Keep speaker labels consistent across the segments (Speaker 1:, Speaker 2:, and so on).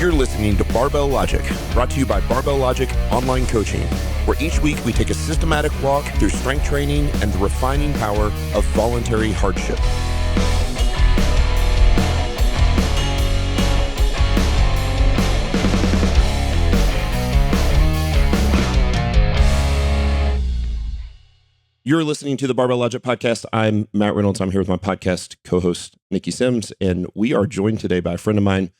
Speaker 1: You're listening to Barbell Logic, brought to you by Barbell Logic Online Coaching, where each week we take a systematic walk through strength training and the refining power of voluntary hardship. You're listening to the Barbell Logic podcast. I'm Matt Reynolds. I'm here with my podcast co-host, Niki Sims, and we are joined today by a friend of mine,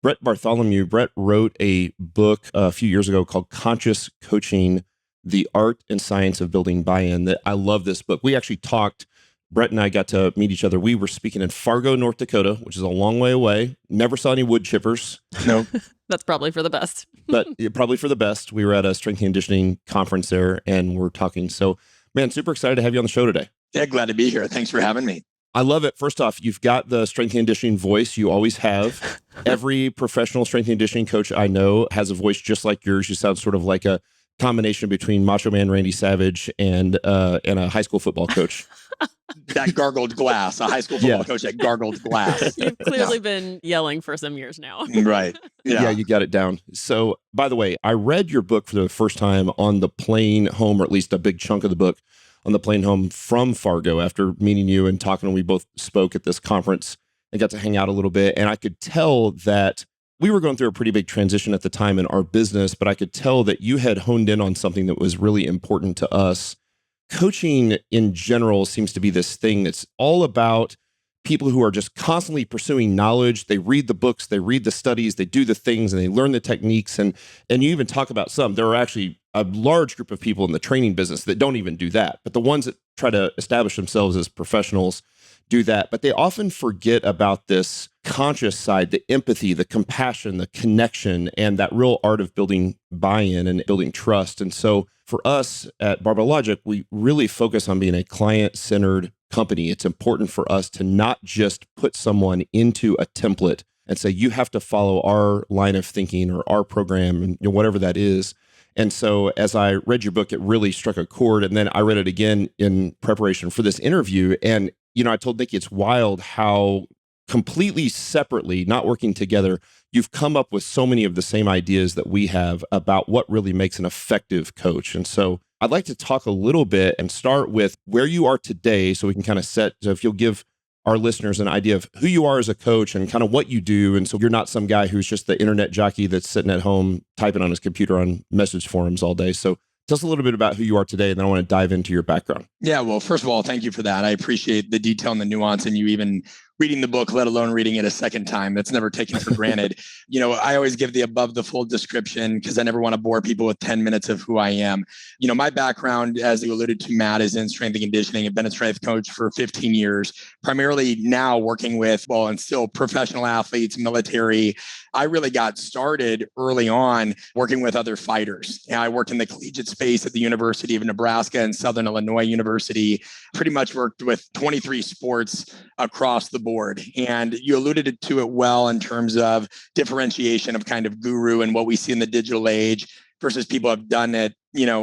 Speaker 1: Brett Bartholomew. Brett wrote a book a few years ago called Conscious Coaching, The Art and Science of Building Buy-In. I love this book. We actually talked, Brett and I got to meet each other. We were speaking in Fargo, North Dakota, which is a long way away. Never saw any wood chippers.
Speaker 2: No.
Speaker 3: That's probably for the best.
Speaker 1: But probably for the best. We were at a strength and conditioning conference there, and we're talking. So, man, super excited to have you on the show today.
Speaker 2: Yeah, glad to be here. Thanks for having me.
Speaker 1: I love it. First off, you've got the strength and conditioning voice. You always have. Every professional strength and conditioning coach I know has a voice just like yours. You sound sort of like a combination between Macho Man Randy Savage and a high school football coach.
Speaker 2: That gargled glass, a high school football coach that gargled glass.
Speaker 3: You've clearly been yelling for some years now.
Speaker 2: Right.
Speaker 1: Yeah, you got it down. So, by the way, I read your book for the first time on the plane home, or at least a big chunk of the book on the plane home from Fargo after meeting you and talking. We both spoke at this conference and got to hang out a little bit. And I could tell that we were going through a pretty big transition at the time in our business, but I could tell that you had honed in on something that was really important to us. Coaching in general seems to be this thing that's all about people who are just constantly pursuing knowledge. They read the books, they read the studies, they do the things, and they learn the techniques. And you even talk about some. There are actually a large group of people in the training business that don't even do that. But the ones that try to establish themselves as professionals do that. But they often forget about this conscious side, the empathy, the compassion, the connection, and that real art of building buy-in and building trust. And so for us at Barbell Logic, we really focus on being a client-centered company. It's important for us to not just put someone into a template and say, you have to follow our line of thinking or our program, and whatever that is. And so as I read your book, it really struck a chord. And then I read it again in preparation for this interview. And, I told Niki, it's wild how completely separately, not working together, you've come up with so many of the same ideas that we have about what really makes an effective coach. And so I'd like to talk a little bit and start with where you are today so we can kind of so if you'll give our listeners an idea of who you are as a coach and kind of what you do. And so you're not some guy who's just the internet jockey that's sitting at home typing on his computer on message forums all day. So tell us a little bit about who you are today, and then I want to dive into your background.
Speaker 2: Yeah, well, first of all, thank you for that. I appreciate the detail and the nuance, and you even reading the book, let alone reading it a second time. That's never taken for granted. I always give the above the full description because I never want to bore people with 10 minutes of who I am. My background, as you alluded to, Matt, is in strength and conditioning. I've been a strength coach for 15 years, primarily now working with, and still professional athletes, military. I really got started early on working with other fighters. I worked in the collegiate space at the University of Nebraska and Southern Illinois University, pretty much worked with 23 sports across the board. And you alluded to it well in terms of differentiation of kind of guru and what we see in the digital age versus people have done it,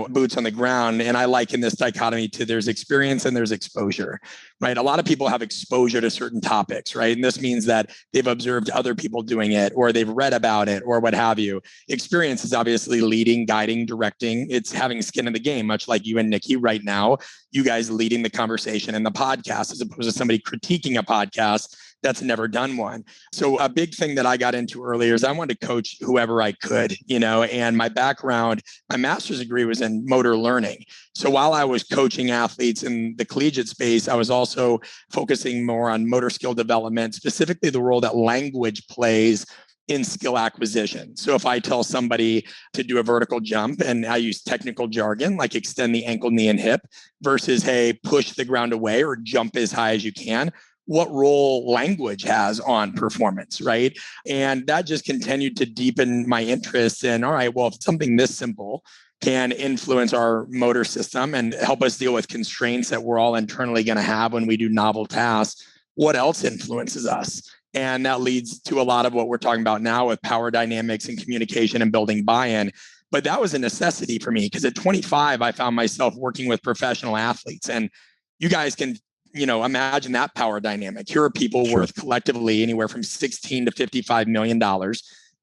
Speaker 2: boots on the ground. And I liken this dichotomy to there's experience and there's exposure, right? A lot of people have exposure to certain topics, right? And this means that they've observed other people doing it, or they've read about it, or what have you. Experience is obviously leading, guiding, directing. It's having skin in the game, much like you and Niki right now, you guys leading the conversation in the podcast, as opposed to somebody critiquing a podcast that's never done one. So a big thing that I got into earlier is I wanted to coach whoever I could, and my background, my master's degree was in motor learning. So while I was coaching athletes in the collegiate space, I was also focusing more on motor skill development, specifically the role that language plays in skill acquisition. So if I tell somebody to do a vertical jump and I use technical jargon, like extend the ankle, knee, and hip versus, hey, push the ground away or jump as high as you can, what role language has on performance, right? And that just continued to deepen my interest in, all right, well, if something this simple can influence our motor system and help us deal with constraints that we're all internally going to have when we do novel tasks, what else influences us? And that leads to a lot of what we're talking about now with power dynamics and communication and building buy-in. But that was a necessity for me because at 25, I found myself working with professional athletes. And you guys can imagine that power dynamic. Here are people worth collectively anywhere from $16 to $55 million.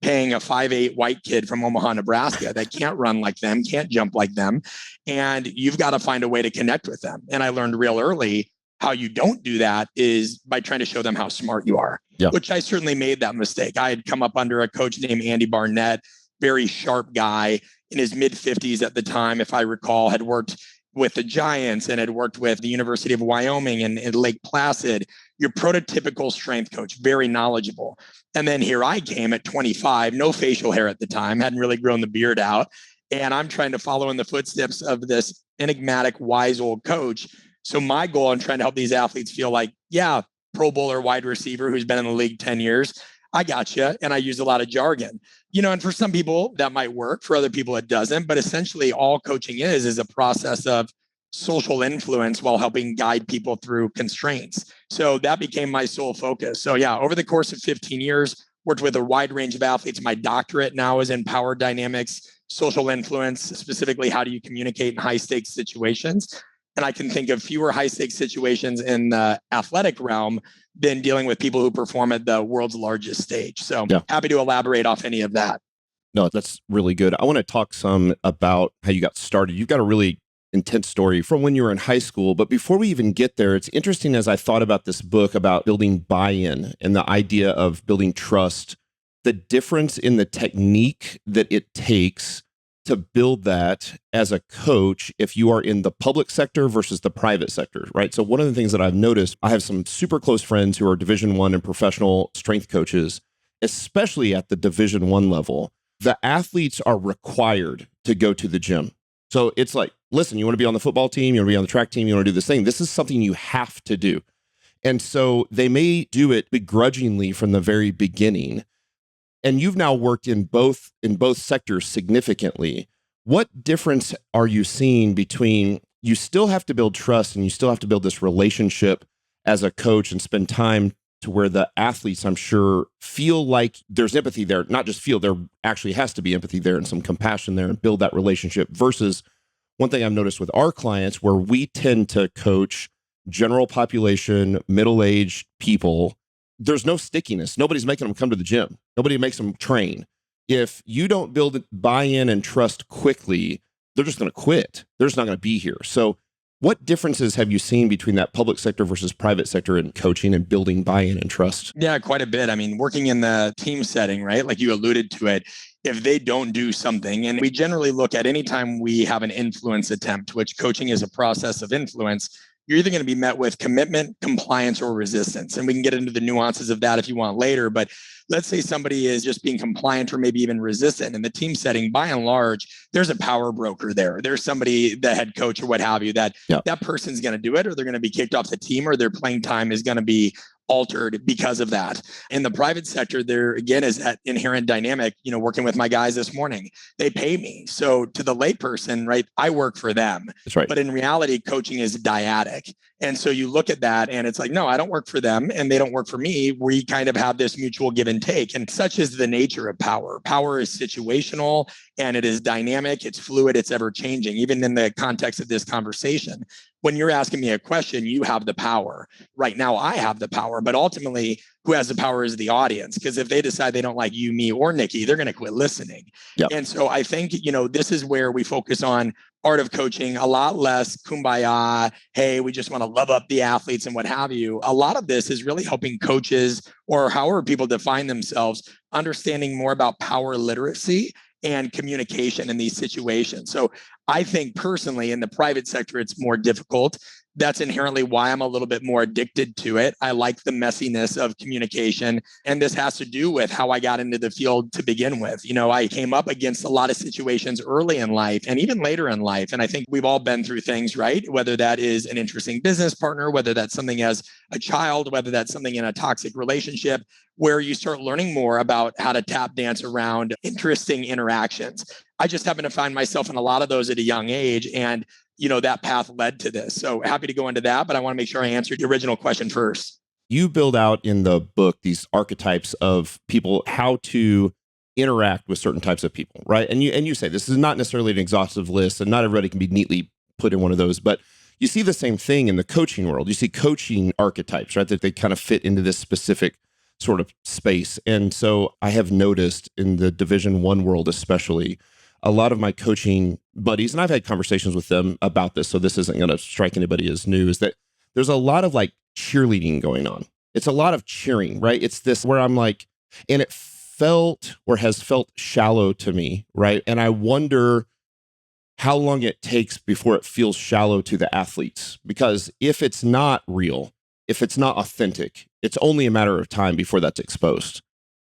Speaker 2: paying a 5'8" white kid from Omaha, Nebraska that can't run like them, can't jump like them. And you've got to find a way to connect with them. And I learned real early how you don't do that is by trying to show them how smart you are, which I certainly made that mistake. I had come up under a coach named Andy Barnett, very sharp guy in his mid 50s at the time, if I recall, had worked with the Giants and had worked with the University of Wyoming and Lake Placid. Your prototypical strength coach, very knowledgeable. And then here I came at 25, no facial hair at the time, hadn't really grown the beard out. And I'm trying to follow in the footsteps of this enigmatic, wise old coach. So my goal in trying to help these athletes feel like, yeah, Pro Bowler wide receiver who's been in the league 10 years, I got you. And I use a lot of jargon, and for some people that might work, for other people it doesn't. But essentially all coaching is a process of social influence while helping guide people through constraints. So that became my sole focus. So yeah, over the course of 15 years, worked with a wide range of athletes. My doctorate now is in power dynamics, social influence, specifically how do you communicate in high stakes situations. And I can think of fewer high stakes situations in the athletic realm than dealing with people who perform at the world's largest stage. So happy to elaborate off any of that.
Speaker 1: No, that's really good. I want to talk some about how you got started. You've got a really intense story from when you were in high school. But before we even get there, it's interesting as I thought about this book about building buy-in and the idea of building trust, the difference in the technique that it takes to build that as a coach if you are in the public sector versus the private sector, right? So one of the things that I've noticed, I have some super close friends who are Division I and professional strength coaches, especially at the Division I level. The athletes are required to go to the gym. So it's like, listen, you want to be on the football team, you want to be on the track team, you want to do this thing. This is something you have to do. And so they may do it begrudgingly from the very beginning. And you've now worked in both sectors significantly. What difference are you seeing between you still have to build trust and you still have to build this relationship as a coach and spend time to where the athletes, I'm sure, feel like there's empathy there, not just feel, there actually has to be empathy there and some compassion there and build that relationship versus one thing I've noticed with our clients where we tend to coach general population, middle-aged people. There's no stickiness. Nobody's making them come to the gym. Nobody makes them train. If you don't build buy-in and trust quickly, they're just going to quit. They're just not going to be here. So what differences have you seen between that public sector versus private sector in coaching and building buy-in and trust?
Speaker 2: Yeah, quite a bit. I mean, working in the team setting, right? Like you alluded to it, if they don't do something, and we generally look at any time we have an influence attempt, which coaching is a process of influence, you're either going to be met with commitment, compliance, or resistance. And we can get into the nuances of that if you want later. But let's say somebody is just being compliant or maybe even resistant in the team setting. By and large, there's a power broker there. There's somebody, the head coach or what have you, that person's going to do it, or they're going to be kicked off the team, or their playing time is going to be altered because of that. In the private sector, there again is that inherent dynamic, working with my guys this morning, they pay me. So to the layperson, right, I work for them.
Speaker 1: That's right.
Speaker 2: But in reality, coaching is dyadic. And so you look at that and it's like, no, I don't work for them and they don't work for me. We kind of have this mutual give and take. And such is the nature of power. Power is situational and it is dynamic. It's fluid. It's ever changing. Even in the context of this conversation, when you're asking me a question, you have the power. Right now, I have the power, but ultimately, who has the power is the audience. Because if they decide they don't like you, me, or Niki, they're going to quit listening. Yep. And so I think, this is where we focus on art of coaching, a lot less kumbaya. Hey, we just want to love up the athletes and what have you. A lot of this is really helping coaches or however people define themselves, understanding more about power literacy and communication in these situations. So I think personally in the private sector, it's more difficult. That's inherently why I'm a little bit more addicted to it. I like the messiness of communication. And this has to do with how I got into the field to begin with. I came up against a lot of situations early in life and even later in life. And I think we've all been through things, right? Whether that is an interesting business partner, whether that's something as a child, whether that's something in a toxic relationship, where you start learning more about how to tap dance around interesting interactions. I just happen to find myself in a lot of those at a young age. And that path led to this. So happy to go into that, but I want to make sure I answered your original question first.
Speaker 1: You build out in the book these archetypes of people, how to interact with certain types of people, right? And you say this is not necessarily an exhaustive list, and not everybody can be neatly put in one of those, but you see the same thing in the coaching world. You see coaching archetypes, right? That they kind of fit into this specific sort of space. And so I have noticed in the Division I world, especially, a lot of my coaching buddies, and I've had conversations with them about this, so this isn't going to strike anybody as new, is that there's a lot of like cheerleading going on. It's a lot of cheering, right? It's this where I'm like, and it felt or has felt shallow to me, right? And I wonder how long it takes before it feels shallow to the athletes. Because if it's not real, if it's not authentic, it's only a matter of time before that's exposed.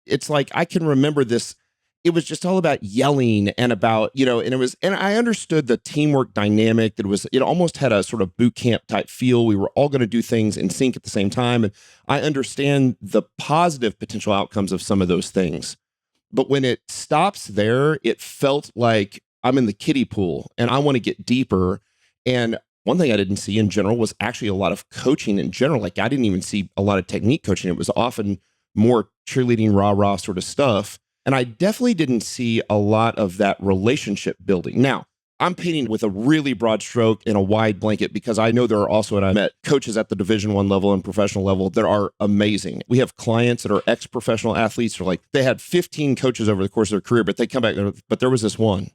Speaker 1: It's like I can remember this. It was just all about yelling and about, and I understood the teamwork dynamic. It almost had a sort of boot camp type feel. We were all going to do things in sync at the same time. And I understand the positive potential outcomes of some of those things. But when it stops there, it felt like I'm in the kiddie pool and I want to get deeper. And one thing I didn't see in general was actually a lot of coaching in general. Like I didn't even see a lot of technique coaching. It was often more cheerleading, rah-rah sort of stuff. And I definitely didn't see a lot of that relationship building. Now, I'm painting with a really broad stroke and a wide blanket because I know there are also, and I met coaches at the Division I level and professional level that are amazing. We have clients that are ex-professional athletes, or like they had 15 coaches over the course of their career, but they come back, but there was this one,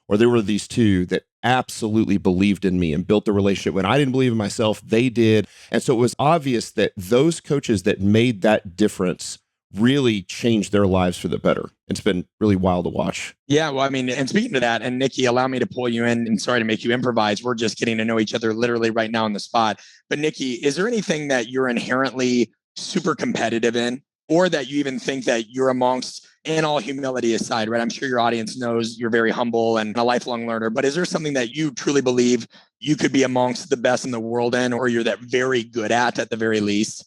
Speaker 1: or there were these two that absolutely believed in me and built the relationship. When I didn't believe in myself, they did. And so it was obvious that those coaches that made that difference really changed their lives for the better. It's been really wild to watch.
Speaker 2: Yeah, well, I mean, and speaking to that, and Niki, allow me to pull you in, and sorry to make you improvise. We're just getting to know each other literally right now on the spot. But Niki, is there anything that you're inherently super competitive in, or that you even think that you're amongst, and all humility aside, right? I'm sure your audience knows you're very humble and a lifelong learner, but is there something that you truly believe you could be amongst the best in the world in, or you're that very good at the very least?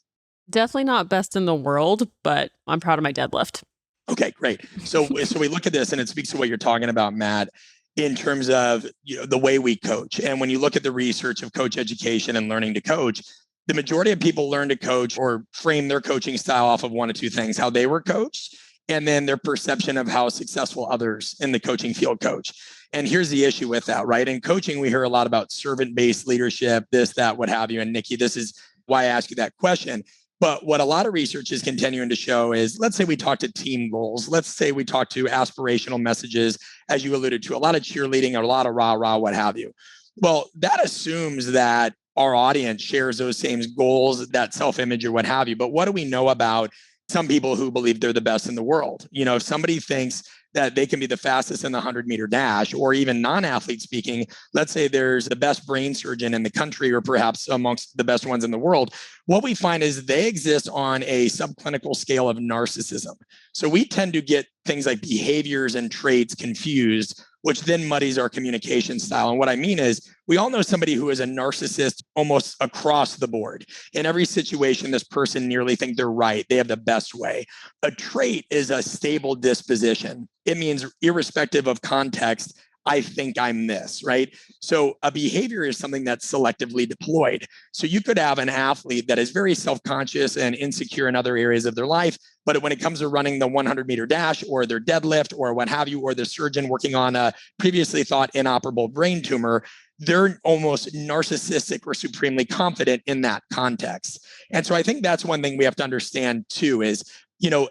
Speaker 3: Definitely not best in the world, but I'm proud of my deadlift.
Speaker 2: Okay, great. So we look at this, and it speaks to what you're talking about, Matt, in terms of the way we coach. And when you look at the research of coach education and learning to coach, the majority of people learn to coach or frame their coaching style off of one of two things: how they were coached, and then their perception of how successful others in the coaching field coach. And here's the issue with that, right? In coaching, we hear a lot about servant-based leadership, this, that, what have you. And Niki, this is why I ask you that question. But what a lot of research is continuing to show is, let's say we talk to team goals. Let's say we talk to aspirational messages, as you alluded to, a lot of cheerleading, a lot of rah-rah, what have you. Well, that assumes that our audience shares those same goals, that self-image or what have you. But what do we know about some people who believe they're the best in the world? If somebody thinks that they can be the fastest in the 100-meter dash, or even non-athlete speaking, let's say there's the best brain surgeon in the country, or perhaps amongst the best ones in the world, what we find is they exist on a subclinical scale of narcissism. So we tend to get things like behaviors and traits confused, which then muddies our communication style. And what I mean is, we all know somebody who is a narcissist almost across the board. In every situation, this person nearly think they're right. They have the best way. A trait is a stable disposition. It means irrespective of context, I think I'm this, right? So a behavior is something that's selectively deployed. So you could have an athlete that is very self-conscious and insecure in other areas of their life, but when it comes to running the 100-meter dash or their deadlift or what have you, or the surgeon working on a previously thought inoperable brain tumor, they're almost narcissistic or supremely confident in that context. And so I think that's one thing we have to understand too is,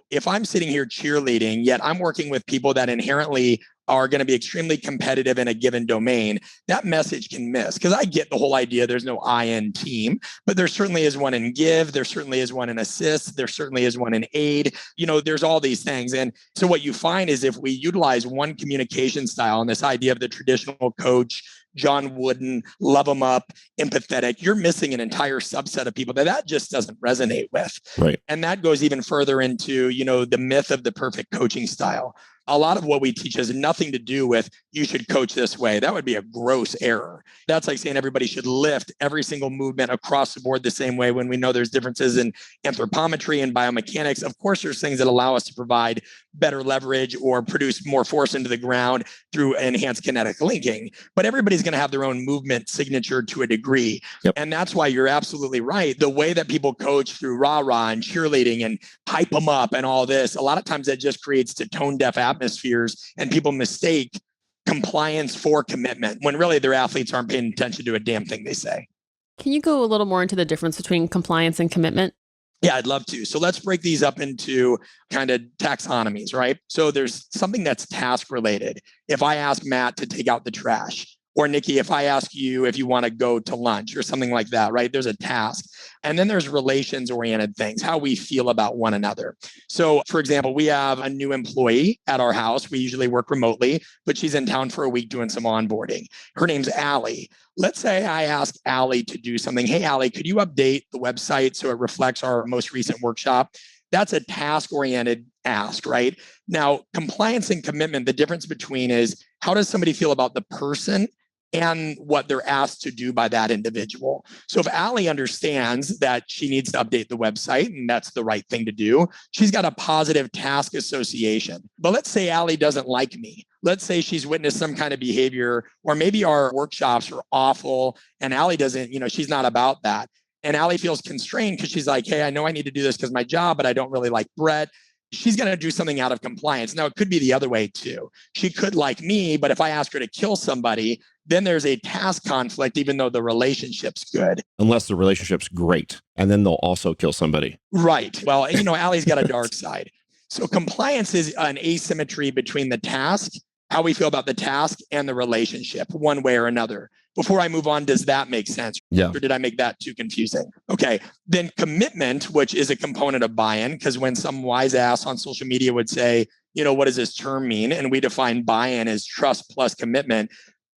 Speaker 2: if I'm sitting here cheerleading, yet I'm working with people that inherently are going to be extremely competitive in a given domain, that message can miss. Because I get the whole idea there's no I in team, but there certainly is one in give. There certainly is one in assist. There certainly is one in aid. There's all these things. And so what you find is, if we utilize one communication style and this idea of the traditional coach, John Wooden, love them up, empathetic, you're missing an entire subset of people that just doesn't resonate with.
Speaker 1: Right.
Speaker 2: And that goes even further into, the myth of the perfect coaching style. A lot of what we teach has nothing to do with you should coach this way. That would be a gross error. That's like saying everybody should lift every single movement across the board the same way, when we know there's differences in anthropometry and biomechanics. Of course, there's things that allow us to provide better leverage or produce more force into the ground through enhanced kinetic linking. But everybody's going to have their own movement signature to a degree.
Speaker 1: Yep.
Speaker 2: And that's why you're absolutely right. The way that people coach through rah-rah and cheerleading and hype them up and all this, a lot of times that just creates to tone deaf atmospheres, and people mistake compliance for commitment when really their athletes aren't paying attention to a damn thing they say.
Speaker 3: Can you go a little more into the difference between compliance and commitment?
Speaker 2: Yeah, I'd love to. So let's break these up into kind of taxonomies, right? So there's something that's task related. If I ask Matt to take out the trash, or Niki, if I ask you if you want to go to lunch or something like that, right? There's a task. And then there's relations oriented things, how we feel about one another. So, for example, we have a new employee at our house. We usually work remotely, but she's in town for a week doing some onboarding. Her name's Allie. Let's say I ask Allie to do something. Hey, Allie, could you update the website so it reflects our most recent workshop? That's a task-oriented ask, right? Now, compliance and commitment, the difference between is how does somebody feel about the person and what they're asked to do by that individual. So if Allie understands that she needs to update the website and that's the right thing to do, she's got a positive task association. But let's say Allie doesn't like me. Let's say she's witnessed some kind of behavior, or maybe our workshops are awful and Allie doesn't, she's not about that. And Allie feels constrained because she's like, hey, I know I need to do this because my job, but I don't really like Brett. She's going to do something out of compliance. Now, it could be the other way too. She could like me, but if I ask her to kill somebody, then there's a task conflict, even though the relationship's good.
Speaker 1: Unless the relationship's great, and then they'll also kill somebody.
Speaker 2: Right. Well, Allie's got a dark side. So compliance is an asymmetry between the task, how we feel about the task, and the relationship, one way or another. Before I move on, does that make sense?
Speaker 1: Yeah.
Speaker 2: Or did I make that too confusing? Okay. Then commitment, which is a component of buy-in, because when some wise ass on social media would say, what does this term mean? And we define buy-in as trust plus commitment.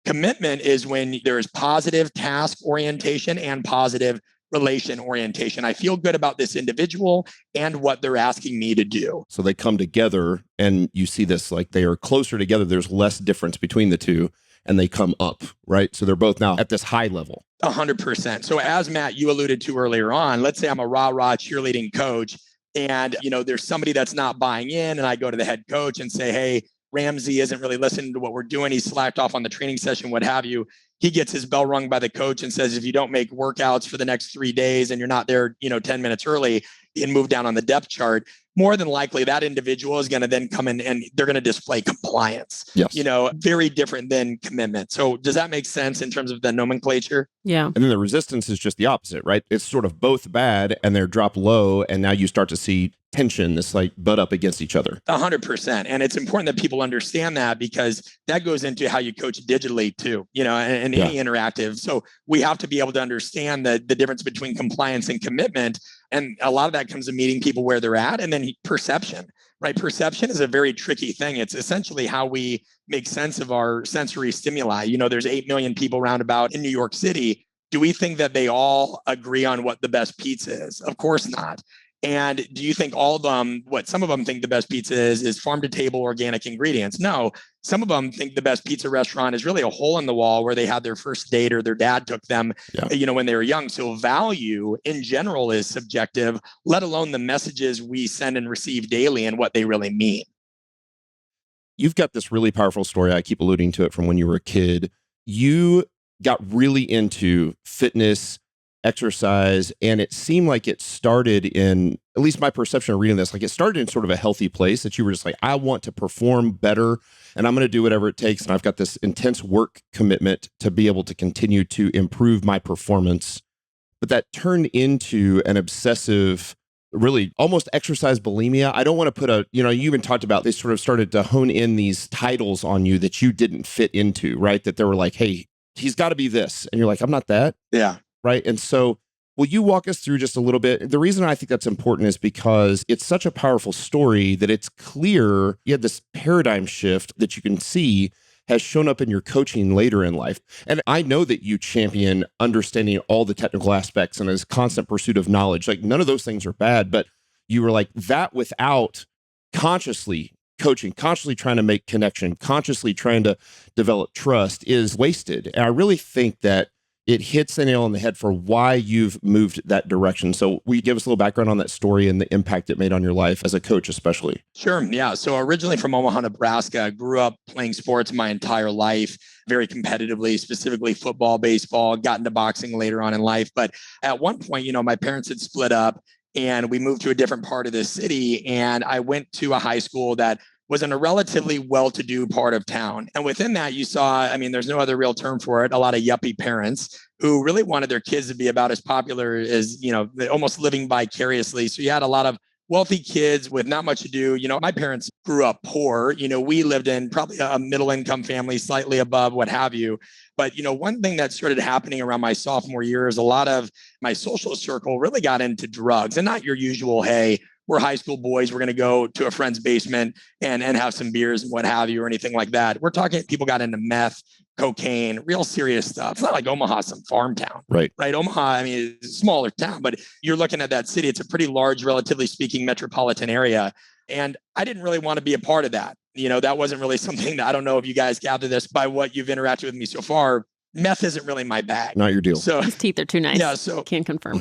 Speaker 2: Commitment is when there is positive task orientation and positive relation orientation. I feel good about this individual and what they're asking me to do.
Speaker 1: So they come together and you see this, like they are closer together. There's less difference between the two and they come up, right? So they're both now at this high level.
Speaker 2: 100%. So as Matt, you alluded to earlier on, let's say I'm a rah-rah cheerleading coach and, there's somebody that's not buying in and I go to the head coach and say, hey, Ramsey isn't really listening to what we're doing. He's slacked off on the training session, what have you. He gets his bell rung by the coach and says, if you don't make workouts for the next 3 days and you're not there, 10 minutes early and move down on the depth chart, more than likely that individual is going to then come in and they're going to display compliance.
Speaker 1: Yes.
Speaker 2: Very different than commitment. So does that make sense in terms of the nomenclature?
Speaker 3: Yeah.
Speaker 1: And then the resistance is just the opposite, right? It's sort of both bad and they're dropped low. And now you start to see tension, this like butt up against each other.
Speaker 2: 100%. And it's important that people understand that because that goes into how you coach digitally too, and any interactive. So we have to be able to understand the difference between compliance and commitment. And a lot of that comes to meeting people where they're at. And then perception, right? Perception is a very tricky thing. It's essentially how we make sense of our sensory stimuli. There's 8 million people roundabout in New York City. Do we think that they all agree on what the best pizza is? Of course not. And do you think all of them, some of them think the best pizza is farm to table organic ingredients? No, some of them think the best pizza restaurant is really a hole in the wall where they had their first date or their dad took them, when they were young. So value in general is subjective, let alone the messages we send and receive daily and what they really mean.
Speaker 1: You've got this really powerful story. I keep alluding to it from when you were a kid. You got really into fitness, exercise, and it seemed like it started in, at least my perception of reading this, like it started in sort of a healthy place that you were just like, I want to perform better and I'm going to do whatever it takes. And I've got this intense work commitment to be able to continue to improve my performance. But that turned into an obsessive, really almost exercise bulimia. I don't want to put you even talked about, they sort of started to hone in these titles on you that you didn't fit into, right? That they were like, hey, he's got to be this. And you're like, I'm not that.
Speaker 2: Yeah.
Speaker 1: Right. And so will you walk us through just a little bit? The reason I think that's important is because it's such a powerful story that it's clear you had this paradigm shift that you can see has shown up in your coaching later in life. And I know that you champion understanding all the technical aspects and this constant pursuit of knowledge. Like none of those things are bad, but you were like that without consciously coaching, consciously trying to make connection, consciously trying to develop trust is wasted. And I really think that it hits the nail on the head for why you've moved that direction. So will you give us a little background on that story and the impact it made on your life as a coach, especially?
Speaker 2: Sure. Yeah. So originally from Omaha, Nebraska, I grew up playing sports my entire life, very competitively, specifically football, baseball, got into boxing later on in life. But at one point, my parents had split up and we moved to a different part of the city. And I went to a high school that was in a relatively well-to-do part of town. And within that, you saw, I mean, there's no other real term for it, a lot of yuppie parents who really wanted their kids to be about as popular as, almost living vicariously. So you had a lot of wealthy kids with not much to do. My parents grew up poor. We lived in probably a middle income family, slightly above, what have you. But, one thing that started happening around my sophomore year is a lot of my social circle really got into drugs, and not your usual, hey, we're high school boys, we're going to go to a friend's basement and have some beers and what have you, or anything like that. We're talking people got into meth, cocaine, real serious stuff. It's not like Omaha, some farm town.
Speaker 1: Right.
Speaker 2: Omaha, I mean, it's a smaller town, but you're looking at that city. It's a pretty large, relatively speaking, metropolitan area. And I didn't really want to be a part of that. That wasn't really something that, I don't know if you guys gather this by what you've interacted with me so far. Meth isn't really my bag.
Speaker 1: Not your deal.
Speaker 2: So
Speaker 3: his teeth are too nice.
Speaker 2: Yeah, so
Speaker 3: can't confirm.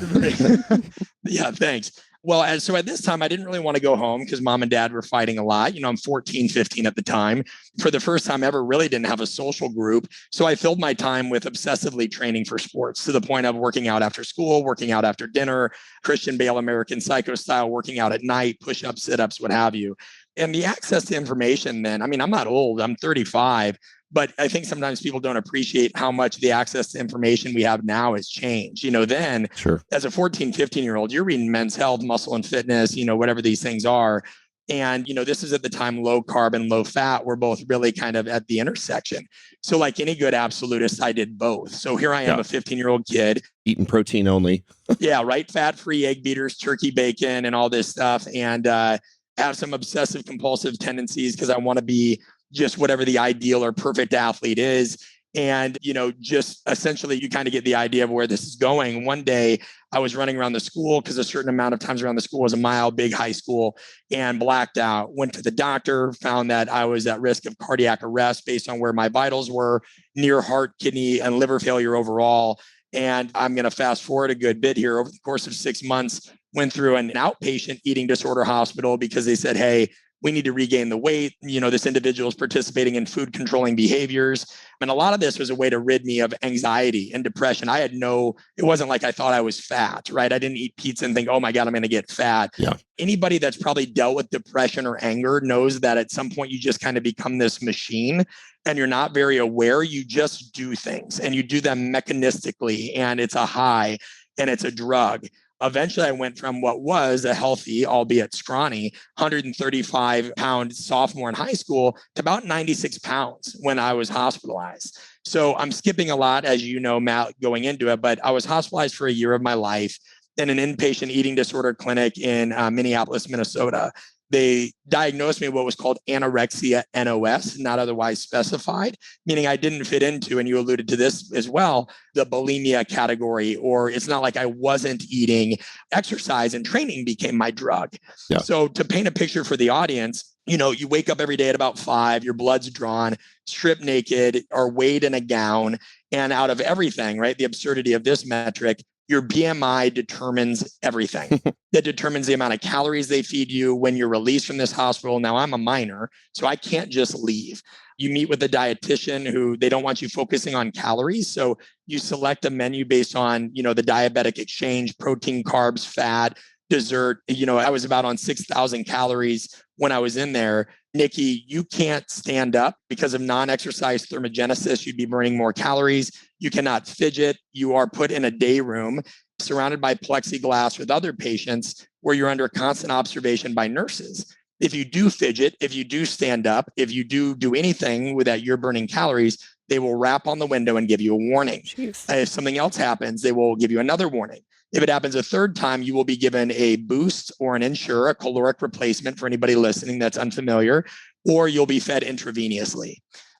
Speaker 2: Yeah, thanks. Well, so at this time, I didn't really want to go home because mom and dad were fighting a lot. I'm 14, 15 at the time. For the first time ever, really didn't have a social group. So I filled my time with obsessively training for sports, to the point of working out after school, working out after dinner, Christian Bale, American Psycho style, working out at night, push-ups, sit-ups, what have you. And the access to information then, I mean, I'm not old, I'm 35. But I think sometimes people don't appreciate how much the access to information we have now has changed. Then
Speaker 1: Sure.
Speaker 2: As a 14, 15-year-old, you're reading Men's Health, Muscle and Fitness, whatever these things are. And, this is at the time, low carb and low fat were both really kind of at the intersection. So like any good absolutist, I did both. So here I am, a 15-year-old kid.
Speaker 1: Eating protein only.
Speaker 2: Yeah, right. Fat-free egg beaters, turkey bacon, and all this stuff. And have some obsessive compulsive tendencies because I want to be just whatever the ideal or perfect athlete is. And, just essentially you kind of get the idea of where this is going. One day I was running around the school because a certain amount of times around the school was a mile, big high school, and blacked out. Went to the doctor, found that I was at risk of cardiac arrest based on where my vitals were, near heart, kidney, and liver failure overall. And I'm going to fast forward a good bit here. Over the course of 6 months, went through an outpatient eating disorder hospital because they said, hey, we need to regain the weight. This individual is participating in food controlling behaviors. And a lot of this was a way to rid me of anxiety and depression. It wasn't like I thought I was fat, right? I didn't eat pizza and think, oh my God, I'm going to get fat.
Speaker 1: Yeah.
Speaker 2: Anybody that's probably dealt with depression or anger knows that at some point you just kind of become this machine and you're not very aware. You just do things and you do them mechanistically, and it's a high and it's a drug. Eventually, I went from what was a healthy, albeit scrawny, 135-pound sophomore in high school to about 96 pounds when I was hospitalized. So I'm skipping a lot, as you know, Matt, going into it, but I was hospitalized for a year of my life in an inpatient eating disorder clinic in Minneapolis, Minnesota. They diagnosed me with what was called anorexia NOS, not otherwise specified, meaning I didn't fit into, and you alluded to this as well, the bulimia category, or it's not like I wasn't eating. Exercise and training became my drug.
Speaker 1: Yeah.
Speaker 2: So to paint a picture for the audience, you wake up every day at about 5, your blood's drawn, stripped naked, or weighed in a gown. And out of everything, right, the absurdity of this metric, your BMI determines everything. That determines the amount of calories they feed you when you're released from this hospital. Now, I'm a minor, so I can't just leave. You meet with a dietitian who they don't want you focusing on calories. So you select a menu based on, the diabetic exchange, protein, carbs, fat, dessert. I was about on 6,000 calories when I was in there. Niki, you can't stand up because of non-exercise thermogenesis. You'd be burning more calories. You cannot fidget. You are put in a day room surrounded by plexiglass with other patients where you're under constant observation by nurses. If you do fidget, if you do stand up, if you do anything with that you're burning calories, they will rap on the window and give you a warning. If something else happens, they will give you another warning. If it happens a third time, you will be given a boost or an Ensure, a caloric replacement for anybody listening that's unfamiliar, or you'll be fed intravenously.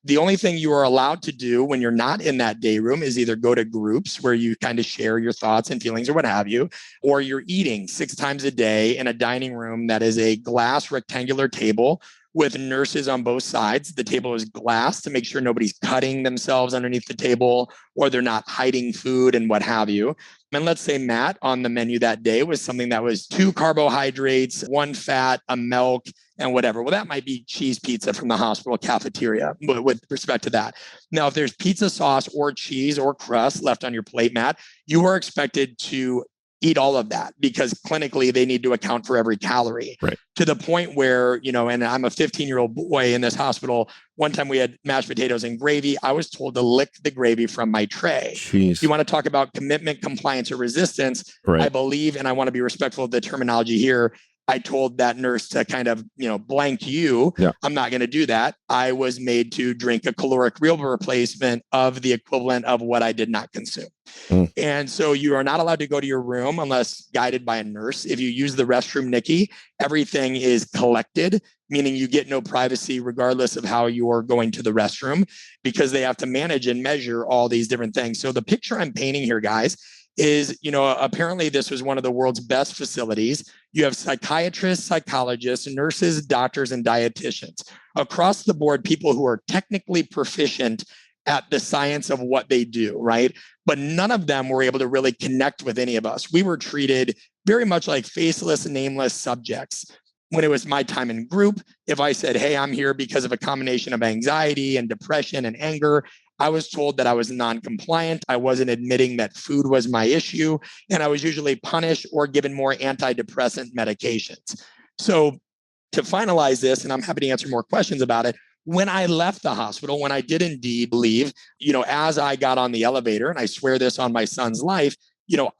Speaker 2: The only thing you are allowed to do when you're not in that day room is either go to groups where you kind of share your thoughts and feelings or what have you, or you're eating 6 times a day in a dining room that is a glass rectangular table with nurses on both sides. The table is glass to make sure nobody's cutting themselves underneath the table or they're not hiding food and what have you. And let's say Matt on the menu that day was something that was 2 carbohydrates, 1 fat, a milk, and whatever. Well, that might be cheese pizza from the hospital cafeteria with respect to that. Now, if there's pizza sauce or cheese or crust left on your plate, Matt, you are expected to eat all of that because clinically they need to account for every calorie.
Speaker 1: Right.
Speaker 2: To the point where, and I'm a 15-year-old boy in this hospital. One time we had mashed potatoes and gravy. I was told to lick the gravy from my tray.
Speaker 1: Jeez.
Speaker 2: You want to talk about commitment, compliance, or resistance?
Speaker 1: Right.
Speaker 2: I believe, and I want to be respectful of the terminology here, I told that nurse to kind of, blank you.
Speaker 1: Yeah.
Speaker 2: I'm not going to do that. I was made to drink a caloric meal replacement of the equivalent of what I did not consume. And so you are not allowed to go to your room unless guided by a nurse. If you use the restroom, Niki, everything is collected, meaning you get no privacy regardless of how you are going to the restroom, because they have to manage and measure all these different things. So the picture I'm painting here, guys, is, apparently this was one of the world's best facilities. You have psychiatrists, psychologists, nurses, doctors, and dietitians. Across the board, people who are technically proficient at the science of what they do, right? But none of them were able to really connect with any of us. We were treated very much like faceless, nameless subjects. When it was my time in group, if I said, hey, I'm here because of a combination of anxiety and depression and anger, I was told that I was non-compliant. I wasn't admitting that food was my issue, and I was usually punished or given more antidepressant medications. So to finalize this, and I'm happy to answer more questions about it, when I left the hospital, when I did indeed leave, as I got on the elevator, and I swear this on my son's life,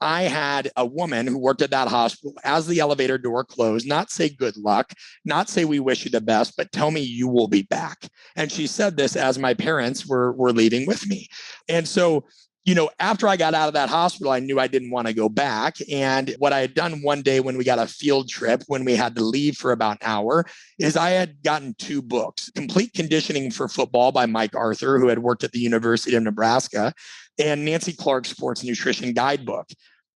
Speaker 2: I had a woman who worked at that hospital as the elevator door closed, not say good luck, not say we wish you the best, but tell me you will be back. And she said this as my parents were leaving with me. And so, after I got out of that hospital, I knew I didn't want to go back. And what I had done one day when we got a field trip, when we had to leave for about an hour, is I had gotten 2 books, Complete Conditioning for Football by Mike Arthur, who had worked at the University of Nebraska, and Nancy Clark's Sports Nutrition Guidebook.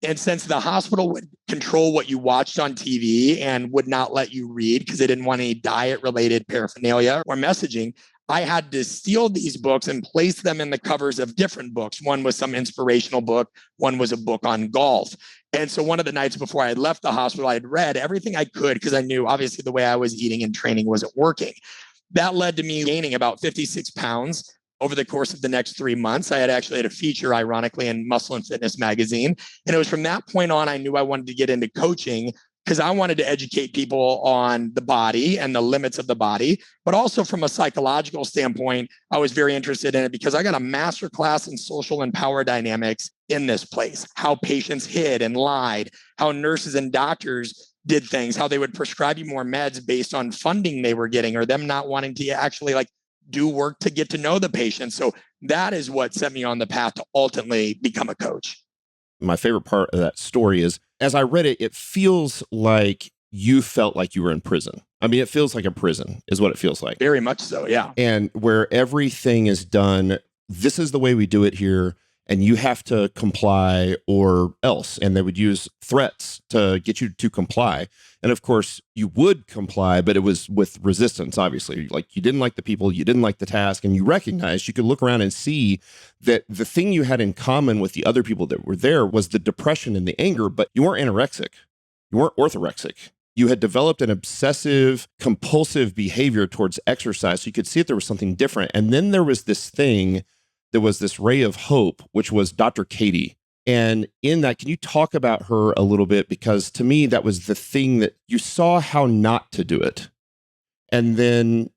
Speaker 2: And since the hospital would control what you watched on TV and would not let you read because they didn't want any diet-related paraphernalia or messaging, I had to steal these books and place them in the covers of different books. One was some inspirational book. One was a book on golf. And so one of the nights before I had left the hospital, I had read everything I could because I knew obviously the way I was eating and training wasn't working. That led to me gaining about 56 pounds over the course of the next 3 months. I had actually had a feature, ironically, in Muscle and Fitness magazine. And it was from that point on, I knew I wanted to get into coaching because I wanted to educate people on the body and the limits of the body. But also from a psychological standpoint, I was very interested in it because I got a master class in social and power dynamics in this place, how patients hid and lied, how nurses and doctors did things, how they would prescribe you more meds based on funding they were getting or them not wanting to actually do work to get to know the patient. So that is what set me on the path to ultimately become a coach.
Speaker 1: My favorite part of that story is, as I read it, it feels like you felt like you were in prison. I mean, it feels like a prison is what it feels like.
Speaker 2: Very much so, yeah.
Speaker 1: And where everything is done, this is the way we do it here, and you have to comply or else. And they would use threats to get you to comply. And of course, you would comply, but it was with resistance, obviously. Like, you didn't like the people, you didn't like the task, and you recognized, you could look around and see that the thing you had in common with the other people that were there was the depression and the anger, but you weren't anorexic. You weren't orthorexic. You had developed an obsessive, compulsive behavior towards exercise. So you could see that there was something different. And then there was this thing, there was this ray of hope, which was Dr. Katie. And in that, can you talk about her a little bit? Because to me, that was the thing that you saw how not to do it. And then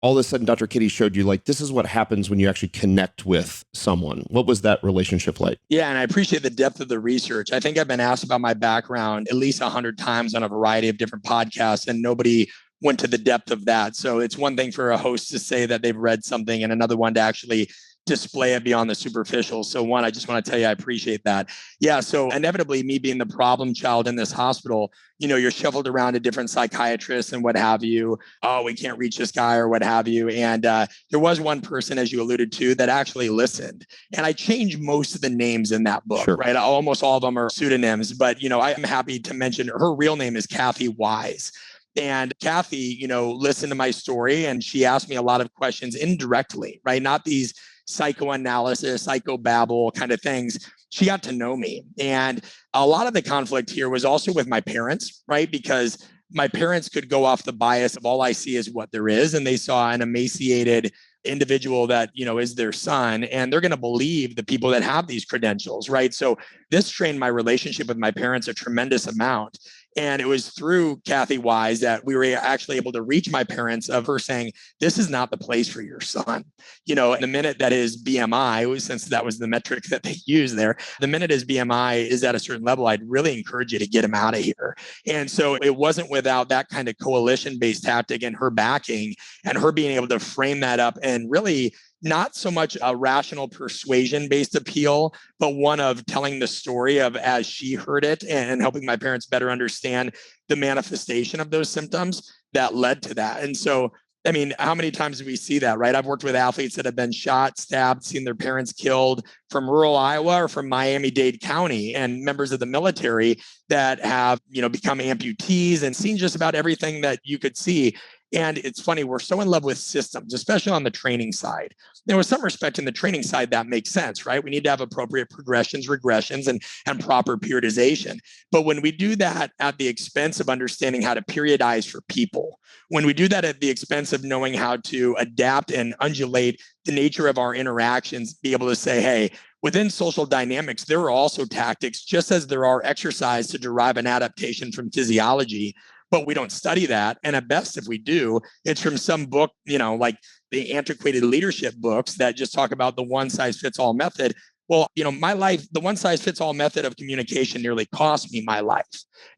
Speaker 1: all of a sudden, Dr. Katie showed you, like, this is what happens when you actually connect with someone. What was that relationship like?
Speaker 2: Yeah, and I appreciate the depth of the research. I think I've been asked about my background at least 100 times on a variety of different podcasts, and nobody went to the depth of that. So it's one thing for a host to say that they've read something and another one to actually display it beyond the superficial. So one, I just want to tell you, I appreciate that. Yeah. So inevitably, me being the problem child in this hospital, you're shuffled around to different psychiatrists and what have you. Oh, we can't reach this guy or what have you. And there was one person, as you alluded to, that actually listened. And I changed most of the names in that book, right? Almost all of them are pseudonyms, but, I'm happy to mention her real name is Kathy Wise. And Kathy, listened to my story and she asked me a lot of questions indirectly, right? Not these psychoanalysis, psychobabble kind of things. She got to know me. And a lot of the conflict here was also with my parents, right? Because my parents could go off the bias of all I see is what there is. And they saw an emaciated, individual that, is their son, and they're going to believe the people that have these credentials, right? So this strained my relationship with my parents a tremendous amount. And it was through Kathy Wise that we were actually able to reach my parents of her saying, this is not the place for your son. And the minute that his BMI, since that was the metric that they used there, the minute his BMI is at a certain level, I'd really encourage you to get him out of here. And so it wasn't without that kind of coalition-based tactic and her backing and her being able to frame that up and really not so much a rational persuasion-based appeal, but one of telling the story of as she heard it and helping my parents better understand the manifestation of those symptoms that led to that. And so, I mean, how many times do we see that, right? I've worked with athletes that have been shot, stabbed, seen their parents killed from rural Iowa or from Miami-Dade County, and members of the military that have, become amputees and seen just about everything that you could see. And it's funny, we're so in love with systems, especially on the training side. Now, with some respect in the training side, that makes sense, right? We need to have appropriate progressions, regressions, and proper periodization. But when we do that at the expense of understanding how to periodize for people, when we do that at the expense of knowing how to adapt and undulate the nature of our interactions, be able to say, hey, within social dynamics, there are also tactics, just as there are exercise to derive an adaptation from physiology. But we don't study that. And at best, if we do, it's from some book, like the antiquated leadership books that just talk about the one size fits all method. Well, my life, the one size fits all method of communication nearly cost me my life.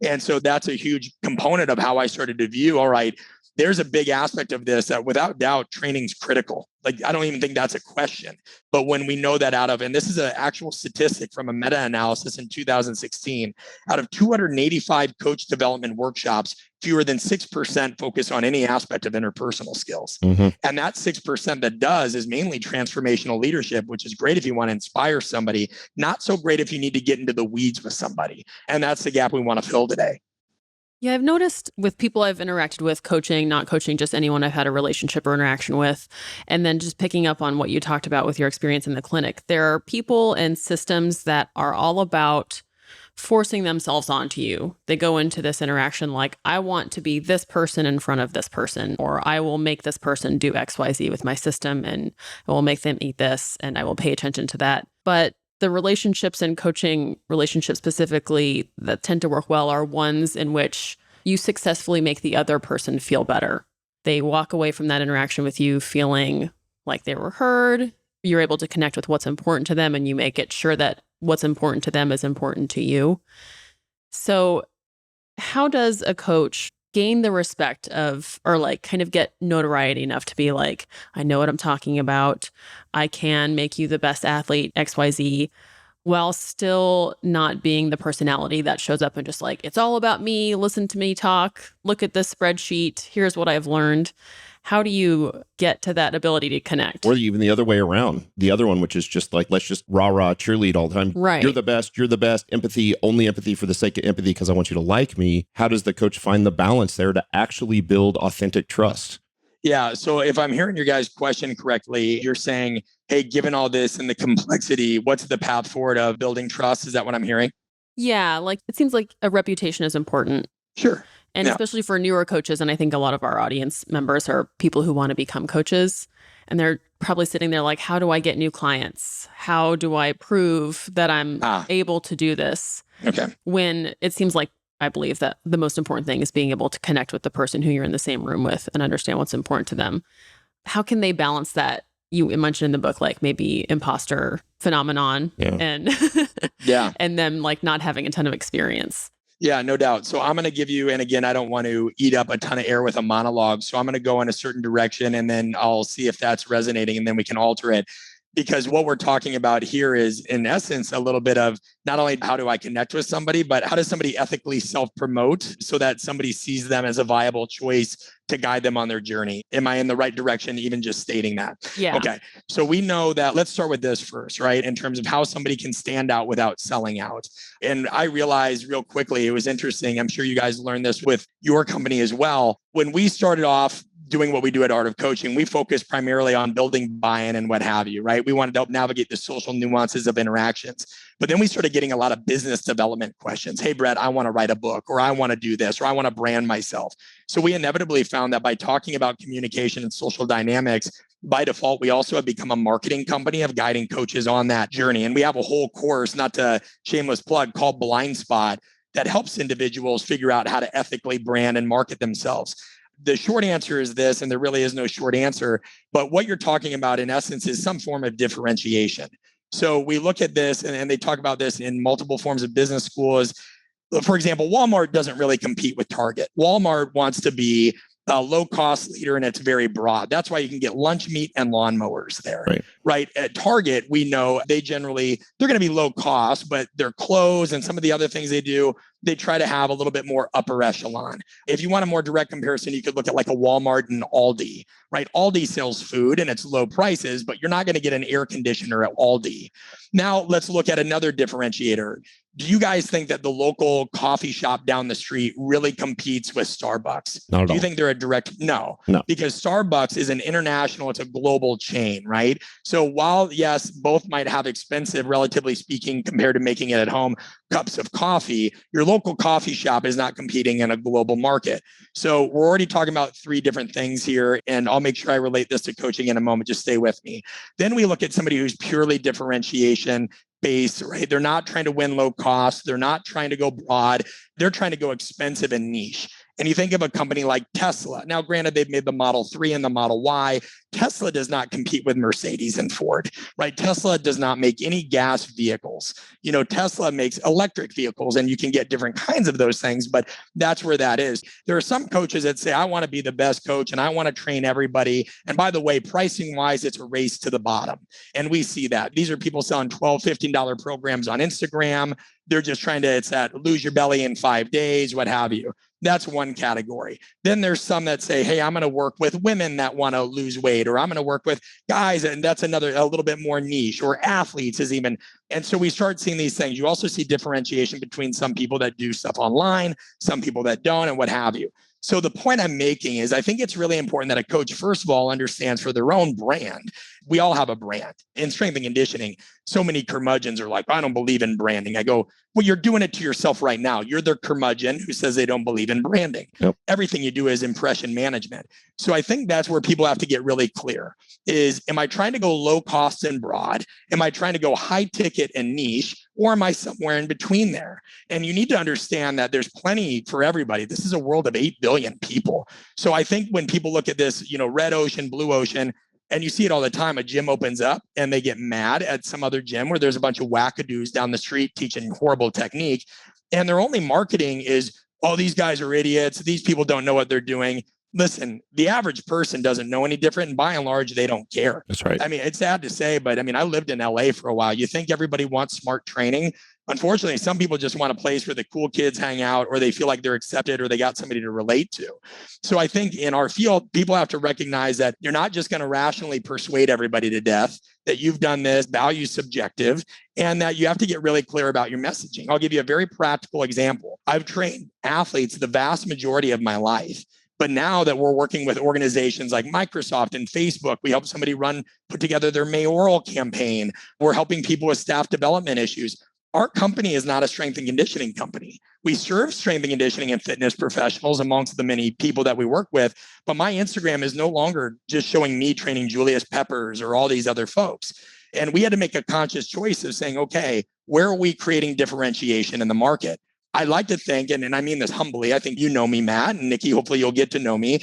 Speaker 2: And so that's a huge component of how I started to view, all right, there's a big aspect of this that without doubt, training's critical. Like, I don't even think that's a question. But when we know that and this is an actual statistic from a meta-analysis in 2016, out of 285 coach development workshops, fewer than 6% focus on any aspect of interpersonal skills. Mm-hmm. And that 6% that does is mainly transformational leadership, which is great if you want to inspire somebody, not so great if you need to get into the weeds with somebody. And that's the gap we want to fill today.
Speaker 3: Yeah, I've noticed with people I've interacted with, coaching, not coaching, just anyone I've had a relationship or interaction with, and then just picking up on what you talked about with your experience in the clinic, there are people and systems that are all about forcing themselves onto you. They go into this interaction like, I want to be this person in front of this person, or I will make this person do XYZ with my system, and I will make them eat this, and I will pay attention to that. But the relationships and coaching relationships specifically that tend to work well are ones in which you successfully make the other person feel better. They walk away from that interaction with you feeling like they were heard. You're able to connect with what's important to them, and you make it sure that what's important to them is important to you. So how does a coach gain the respect of, or like kind of get notoriety enough to be like, I know what I'm talking about. I can make you the best athlete, XYZ, while still not being the personality that shows up and just like, it's all about me. Listen to me talk. Look at this spreadsheet. Here's what I've learned. How do you get to that ability to connect?
Speaker 1: Or even the other way around. The other one, which is just like, let's just rah-rah cheerlead all the time.
Speaker 3: Right.
Speaker 1: You're the best. You're the best. Empathy, only empathy for the sake of empathy because I want you to like me. How does the coach find the balance there to actually build authentic trust?
Speaker 2: Yeah. So if I'm hearing your guys' question correctly, you're saying, hey, given all this and the complexity, what's the path forward of building trust? Is that what I'm hearing?
Speaker 3: Yeah. Like it seems like a reputation is important.
Speaker 2: Sure.
Speaker 3: And especially for newer coaches, and I think a lot of our audience members are people who want to become coaches, and they're probably sitting there like, how do I get new clients? How do I prove that I'm able to do this?
Speaker 2: Okay.
Speaker 3: When it seems like, I believe that the most important thing is being able to connect with the person who you're in the same room with and understand what's important to them. How can they balance that? You mentioned in the book, like maybe imposter phenomenon and and them like not having a ton of experience.
Speaker 2: Yeah, no doubt. So I'm going to give you, and again, I don't want to eat up a ton of air with a monologue. So I'm going to go in a certain direction and then I'll see if that's resonating and then we can alter it. Because what we're talking about here is, in essence, a little bit of not only how do I connect with somebody, but how does somebody ethically self-promote so that somebody sees them as a viable choice to guide them on their journey? Am I in the right direction, even just stating that?
Speaker 3: Yeah.
Speaker 2: Okay. So we know that, let's start with this first, right? In terms of how somebody can stand out without selling out. And I realized real quickly, it was interesting. I'm sure you guys learned this with your company as well. When we started off doing what we do at Art of Coaching, we focus primarily on building buy-in and what have you, right? We wanted to help navigate the social nuances of interactions. But then we started getting a lot of business development questions. Hey, Brett, I want to write a book, or I want to do this, or I want to brand myself. So we inevitably found that by talking about communication and social dynamics, by default, we also have become a marketing company of guiding coaches on that journey. And we have a whole course, not to shameless plug, called Blind Spot that helps individuals figure out how to ethically brand and market themselves. The short answer is this, and there really is no short answer, but what you're talking about in essence is some form of differentiation. So we look at this, and they talk about this in multiple forms of business schools. For example, Walmart doesn't really compete with Target. Walmart wants to be a low-cost leader, and it's very broad. That's why you can get lunch meat and lawnmowers there, right? At Target, we know they're going to be low cost, but their clothes and some of the other things they do, they try to have a little bit more upper echelon. If you want a more direct comparison, you could look at like a Walmart and Aldi, right? Aldi sells food and it's low prices, but you're not going to get an air conditioner at Aldi. Now, let's look at another differentiator. Do you guys think that the local coffee shop down the street really competes with Starbucks?
Speaker 1: Not at all.
Speaker 2: Do you think they're a direct? No, because Starbucks is an international, it's a global chain, right? So while, yes, both might have expensive, relatively speaking, compared to making it at home, cups of coffee, your local coffee shop is not competing in a global market. So we're already talking about three different things here, and I'll make sure I relate this to coaching in a moment. Just stay with me. Then we look at somebody who's purely differentiation based, right? They're not trying to win low cost. They're not trying to go broad. They're trying to go expensive and niche. And you think of a company like Tesla. Now, granted, they've made the Model 3 and the Model Y. Tesla does not compete with Mercedes and Ford, right? Tesla does not make any gas vehicles. Tesla makes electric vehicles, and you can get different kinds of those things, but that's where that is. There are some coaches that say, I want to be the best coach and I want to train everybody. And by the way, pricing wise, it's a race to the bottom. And we see that. These are people selling $12, $15 programs on Instagram. They're just trying to, it's that lose your belly in 5 days, what have you. That's one category. Then there's some that say, hey, I'm going to work with women that want to lose weight, or I'm going to work with guys. And that's a little bit more niche, or athletes is even. And so we start seeing these things. You also see differentiation between some people that do stuff online, some people that don't, and what have you. So the point I'm making is I think it's really important that a coach, first of all, understands for their own brand. We all have a brand. In strength and conditioning, so many curmudgeons are like, I don't believe in branding. I go, well, you're doing it to yourself right now. You're the curmudgeon who says they don't believe in branding.
Speaker 1: Yep.
Speaker 2: Everything you do is impression management. So I think that's where people have to get really clear is, am I trying to go low cost and broad? Am I trying to go high ticket and niche? Or am I somewhere in between there? And you need to understand that there's plenty for everybody. This is a world of 8 billion people. So I think when people look at this, red ocean, blue ocean, and you see it all the time, a gym opens up and they get mad at some other gym where there's a bunch of wackadoos down the street teaching horrible technique. And their only marketing is, oh, these guys are idiots. These people don't know what they're doing. Listen, the average person doesn't know any different. And by and large, they don't care.
Speaker 1: That's right.
Speaker 2: I mean, it's sad to say, but I lived in LA for a while. You think everybody wants smart training. Unfortunately, some people just want a place where the cool kids hang out, or they feel like they're accepted, or they got somebody to relate to. So I think in our field, people have to recognize that you're not just going to rationally persuade everybody to death, that you've done this, value subjective, and that you have to get really clear about your messaging. I'll give you a very practical example. I've trained athletes the vast majority of my life. But now that we're working with organizations like Microsoft and Facebook, we help somebody put together their mayoral campaign. We're helping people with staff development issues. Our company is not a strength and conditioning company. We serve strength and conditioning and fitness professionals amongst the many people that we work with. But my Instagram is no longer just showing me training Julius Peppers or all these other folks. And we had to make a conscious choice of saying, okay, where are we creating differentiation in the market? I like to think, and I mean this humbly, I think you know me, Matt, and Niki, hopefully you'll get to know me.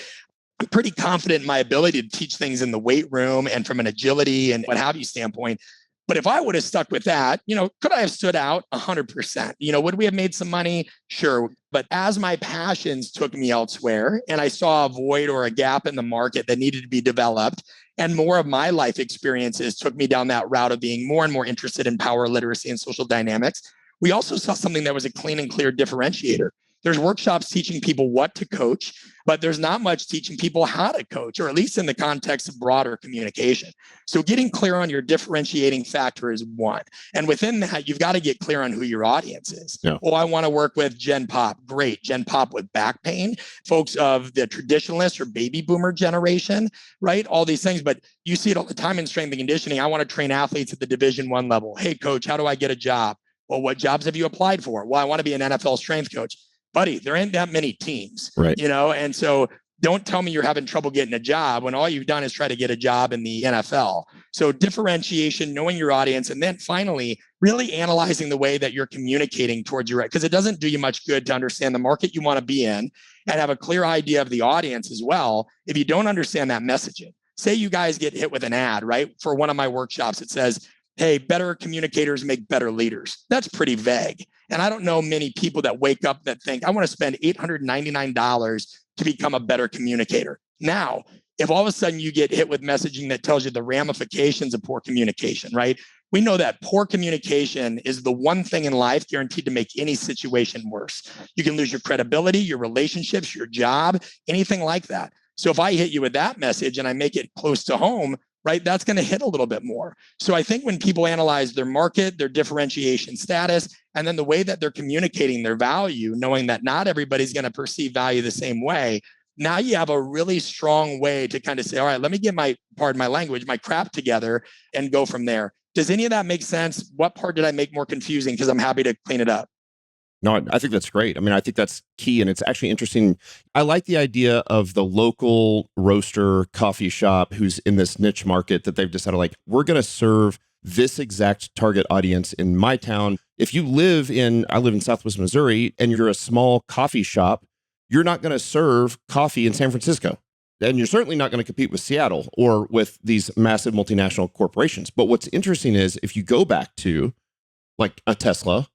Speaker 2: I'm pretty confident in my ability to teach things in the weight room and from an agility and what have you standpoint. But if I would have stuck with that, could I have stood out 100%? Would we have made some money? Sure. But as my passions took me elsewhere and I saw a void or a gap in the market that needed to be developed, and more of my life experiences took me down that route of being more and more interested in power literacy and social dynamics, we also saw something that was a clean and clear differentiator. There's workshops teaching people what to coach, but there's not much teaching people how to coach, or at least in the context of broader communication. So getting clear on your differentiating factor is one. And within that, you've got to get clear on who your audience is.
Speaker 1: Yeah.
Speaker 2: Oh, I want to work with Gen Pop. Great. Gen Pop with back pain, folks of the traditionalist or baby boomer generation, right? All these things. But you see it all the time in strength and conditioning. I want to train athletes at the Division I level. Hey, coach, how do I get a job? Well, what jobs have you applied for? Well, I want to be an NFL strength coach. Buddy, there ain't that many teams,
Speaker 1: right?
Speaker 2: And so Don't tell me you're having trouble getting a job when all you've done is try to get a job in the NFL. So differentiation, knowing your audience, and then finally, really analyzing the way that you're communicating towards your, because it doesn't do you much good to understand the market you want to be in and have a clear idea of the audience as well if you don't understand that messaging. Say you guys get hit with an ad, right? For one of my workshops, it says, hey, better communicators make better leaders. That's pretty vague. And I don't know many people that wake up that think, I want to spend $899 to become a better communicator. Now, if all of a sudden you get hit with messaging that tells you the ramifications of poor communication, right? We know that poor communication is the one thing in life guaranteed to make any situation worse. You can lose your credibility, your relationships, your job, anything like that. So if I hit you with that message and I make it close to home, right, that's going to hit a little bit more. So I think when people analyze their market, their differentiation status, and then the way that they're communicating their value, knowing that not everybody's going to perceive value the same way, now you have a really strong way to kind of say, all right, let me get my, pardon my language, my crap together and go from there. Does any of that make sense? What part did I make more confusing? Because I'm happy to clean it up.
Speaker 1: No, I think that's great. I mean, I think that's key. And it's actually interesting. I like the idea of the local roaster coffee shop who's in this niche market that they've decided, like, we're going to serve this exact target audience in my town. If you I live in Southwest Missouri, and you're a small coffee shop, you're not going to serve coffee in San Francisco. And you're certainly not going to compete with Seattle or with these massive multinational corporations. But what's interesting is if you go back to like a Tesla,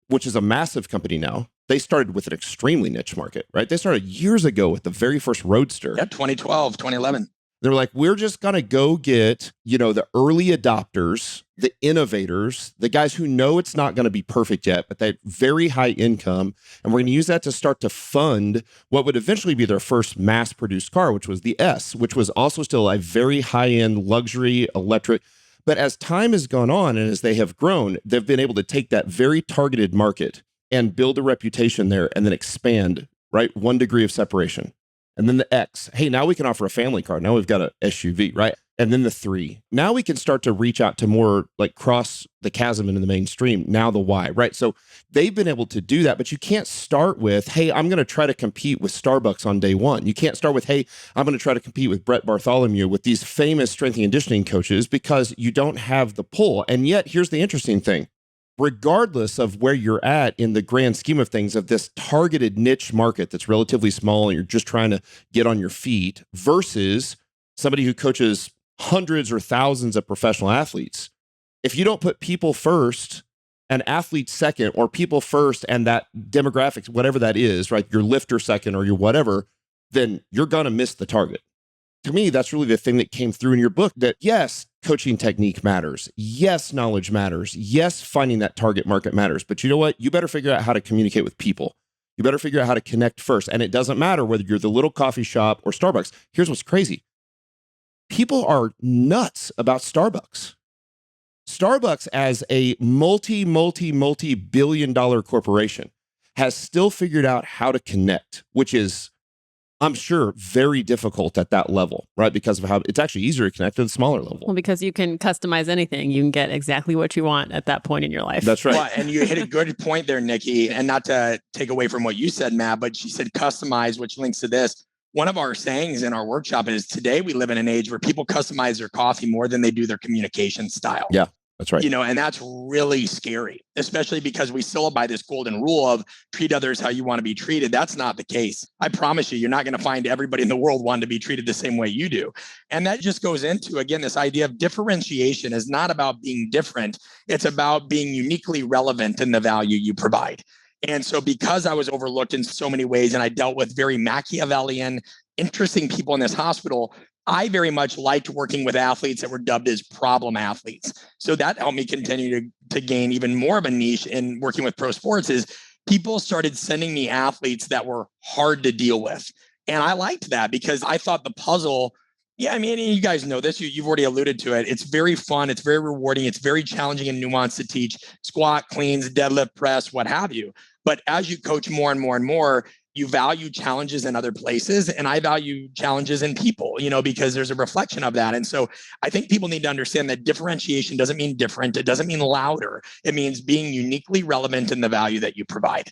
Speaker 1: which is a massive company now, they started with an extremely niche market, right? They started years ago with the very first Roadster.
Speaker 2: Yeah, 2012, 2011.
Speaker 1: They're like, we're just going to go get, the early adopters, the innovators, the guys who know it's not going to be perfect yet, but they very high income. And we're going to use that to start to fund what would eventually be their first mass produced car, which was the S, which was also still a very high end luxury electric. But as time has gone on and as they have grown, they've been able to take that very targeted market and build a reputation there and then expand, right? 1 degree of separation. And then the X, hey, now we can offer a family car. Now we've got a SUV, right? And then the 3. Now we can start to reach out to more like cross the chasm into the mainstream. Now the Y, right? So they've been able to do that, but you can't start with, hey, I'm going to try to compete with Starbucks on day one. You can't start with, hey, I'm going to try to compete with Brett Bartholomew with these famous strength and conditioning coaches because you don't have the pull. And yet, here's the interesting thing. Regardless of where you're at in the grand scheme of things of this targeted niche market that's relatively small and you're just trying to get on your feet versus somebody who coaches hundreds or thousands of professional athletes, if you don't put people first and athletes second, or people first and that demographics, whatever that is, right, your lifter second or your whatever, then you're going to miss the target. To me, that's really the thing that came through in your book, that yes, coaching technique matters. Yes, knowledge matters. Yes, finding that target market matters. But you know what? You better figure out how to communicate with people. You better figure out how to connect first. And it doesn't matter whether you're the little coffee shop or Starbucks. Here's what's crazy. People are nuts about Starbucks. Starbucks, as a multi-billion-dollar corporation, has still figured out how to connect, which is, I'm sure, very difficult at that level, right? Because of how it's actually easier to connect at a smaller level.
Speaker 3: Well, because you can customize anything. You can get exactly what you want at that point in your life.
Speaker 1: That's right.
Speaker 2: Well, and you hit a good point there, Niki, and not to take away from what you said, Matt, but she said customize, which links to this. One of our sayings in our workshop is today we live in an age where people customize their coffee more than they do their communication style.
Speaker 1: Yeah. That's right.
Speaker 2: And that's really scary, especially because we still abide this golden rule of treat others how you want to be treated. That's not the case. I promise you're not going to find everybody in the world wanting to be treated the same way you do. And that just goes into, again, this idea of differentiation is not about being different. It's about being uniquely relevant in the value you provide. And so because I was overlooked in so many ways and I dealt with very Machiavellian, interesting people in this hospital, I very much liked working with athletes that were dubbed as problem athletes. So that helped me continue to gain even more of a niche in working with pro sports. Is people started sending me athletes that were hard to deal with. And I liked that because I thought the puzzle, yeah, I mean, you guys know this, you've already alluded to it. It's very fun. It's very rewarding. It's very challenging and nuanced to teach squat, cleans, deadlift, press, what have you. But as you coach more and more and more, you value challenges in other places. And I value challenges in people, because there's a reflection of that. And so I think people need to understand that differentiation doesn't mean different. It doesn't mean louder. It means being uniquely relevant in the value that you provide.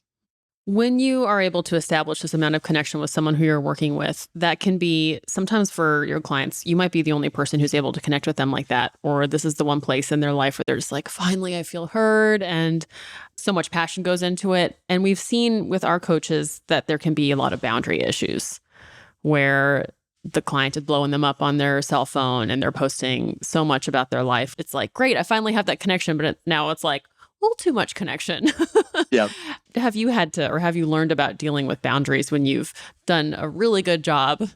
Speaker 3: When you are able to establish this amount of connection with someone who you're working with, that can be sometimes for your clients, you might be the only person who's able to connect with them like that. Or this is the one place in their life where they're just like, finally, I feel heard. And so much passion goes into it. And we've seen with our coaches that there can be a lot of boundary issues where the client is blowing them up on their cell phone and they're posting so much about their life. It's like, great, I finally have that connection. But now it's like, a little too much connection.
Speaker 2: Yeah.
Speaker 3: Have you had to, or have you learned about dealing with boundaries when you've done a really good job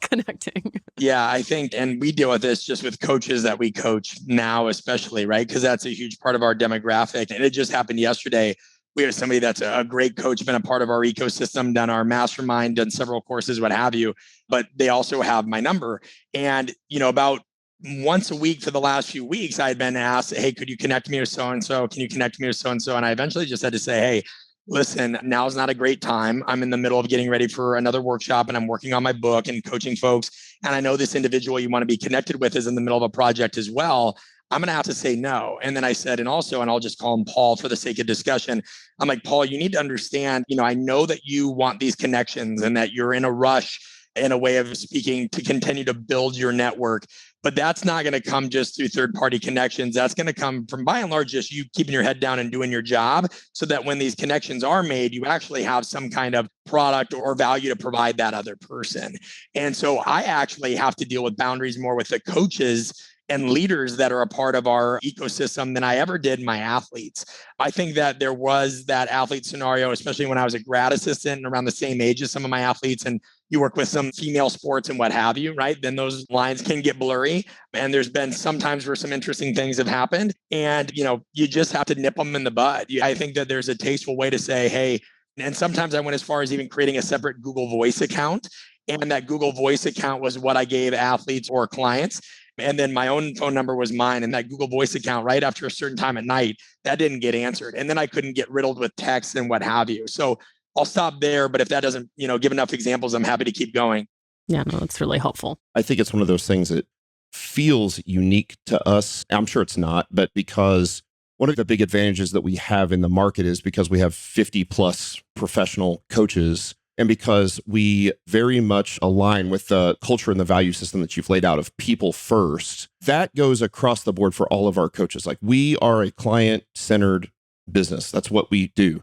Speaker 3: connecting?
Speaker 2: Yeah, I think, and we deal with this just with coaches that we coach now, especially, right? Because that's a huge part of our demographic. And it just happened yesterday. We have somebody that's a great coach, been a part of our ecosystem, done our mastermind, done several courses, what have you. But they also have my number. And, about once a week for the last few weeks, I had been asked, hey, could you connect me with so-and-so? Can you connect me with so-and-so? And I eventually just had to say, hey, listen, now's not a great time. I'm in the middle of getting ready for another workshop and I'm working on my book and coaching folks. And I know this individual you want to be connected with is in the middle of a project as well. I'm going to have to say no. And then I said, and I'll just call him Paul for the sake of discussion. I'm like, Paul, you need to understand, I know that you want these connections and that you're in a rush, in a way of speaking, to continue to build your network. But that's not going to come just through third-party connections. That's going to come from, by and large, just you keeping your head down and doing your job so that when these connections are made, you actually have some kind of product or value to provide that other person. And so I actually have to deal with boundaries more with the coaches and leaders that are a part of our ecosystem than I ever did my athletes. I think that there was that athlete scenario, especially when I was a grad assistant and around the same age as some of my athletes, and you work with some female sports and what have you, right? Then those lines can get blurry. And there's been some times where some interesting things have happened. And, you just have to nip them in the bud. I think that there's a tasteful way to say, hey, and sometimes I went as far as even creating a separate Google Voice account. And that Google Voice account was what I gave athletes or clients. And then my own phone number was mine, and that Google Voice account right after a certain time at night, that didn't get answered. And then I couldn't get riddled with text and what have you. So I'll stop there. But if that doesn't, give enough examples, I'm happy to keep going.
Speaker 3: Yeah, no, that's really helpful.
Speaker 1: I think it's one of those things that feels unique to us. I'm sure it's not, but because one of the big advantages that we have in the market is because we have 50 plus professional coaches. And because we very much align with the culture and the value system that you've laid out of people first, that goes across the board for all of our coaches. Like, we are a client-centered business. That's what we do.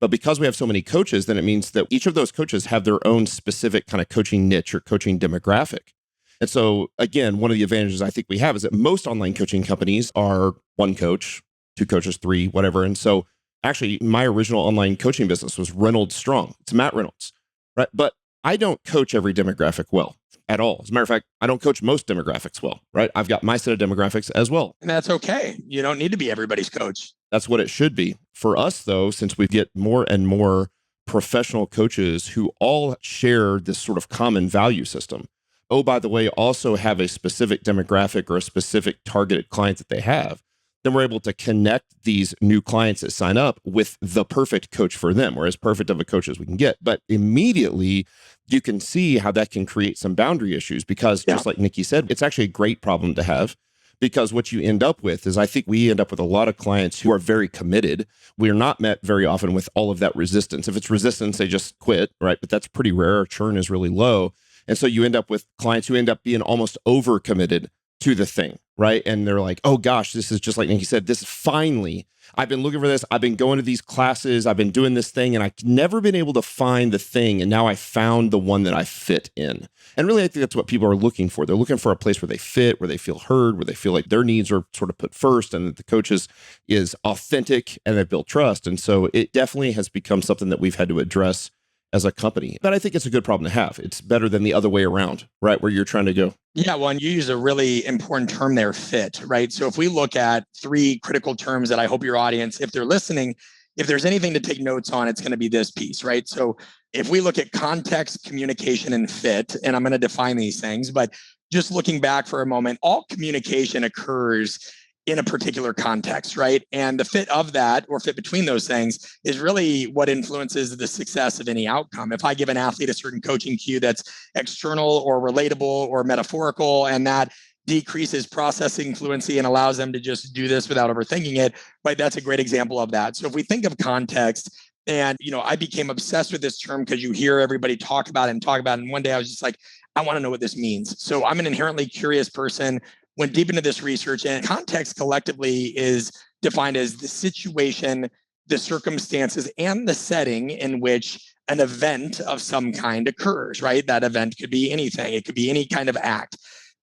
Speaker 1: But because we have so many coaches, then it means that each of those coaches have their own specific kind of coaching niche or coaching demographic. And so, again, one of the advantages I think we have is that most online coaching companies are one coach, two coaches, three, whatever. And so actually, my original online coaching business was Reynolds Strong. It's Matt Reynolds, right? But I don't coach every demographic well at all. As a matter of fact, I don't coach most demographics well, right? I've got my set of demographics as well.
Speaker 2: And that's okay. You don't need to be everybody's coach.
Speaker 1: That's what it should be. For us, though, since we get more and more professional coaches who all share this sort of common value system, oh, by the way, also have a specific demographic or a specific targeted client that they have, then we're able to connect these new clients that sign up with the perfect coach for them, or as perfect of a coach as we can get. But immediately, you can see how that can create some boundary issues because, just like Niki said, it's actually a great problem to have. Because what you end up with is, I think we end up with a lot of clients who are very committed. We are not met very often with all of that resistance. If it's resistance, they just quit, right? But that's pretty rare. Churn is really low. And so you end up with clients who end up being almost overcommitted to the thing, right? And they're like, oh gosh, this is just like Niki said, this finally, I've been looking for this. I've been going to these classes. I've been doing this thing and I've never been able to find the thing. And now I found the one that I fit in. And really, I think that's what people are looking for. They're looking for a place where they fit, where they feel heard, where they feel like their needs are sort of put first and that the coaches is authentic and they've built trust. And so it definitely has become something that we've had to address as a company. But I think it's a good problem to have. It's better than the other way around, right? Where you're trying to go.
Speaker 2: Yeah, well, and you use a really important term there, fit, right? So if we look at three critical terms that I hope your audience, if they're listening, if there's anything to take notes on, it's going to be this piece, right? So if we look at context, communication, and fit, and I'm going to define these things, but just looking back for a moment, all communication occurs in a particular context, right? And the fit of that, or fit between those things, is really what influences the success of any outcome. If I give an athlete a certain coaching cue that's external or relatable or metaphorical, and that decreases processing fluency and allows them to just do this without overthinking it, right? That's a great example of that. So if we think of context, And, I became obsessed with this term because you hear everybody talk about it and talk about it. And one day I was just like, I want to know what this means. So I'm an inherently curious person, went deep into this research, and context collectively is defined as the situation, the circumstances, and the setting in which an event of some kind occurs, right? That event could be anything. It could be any kind of act.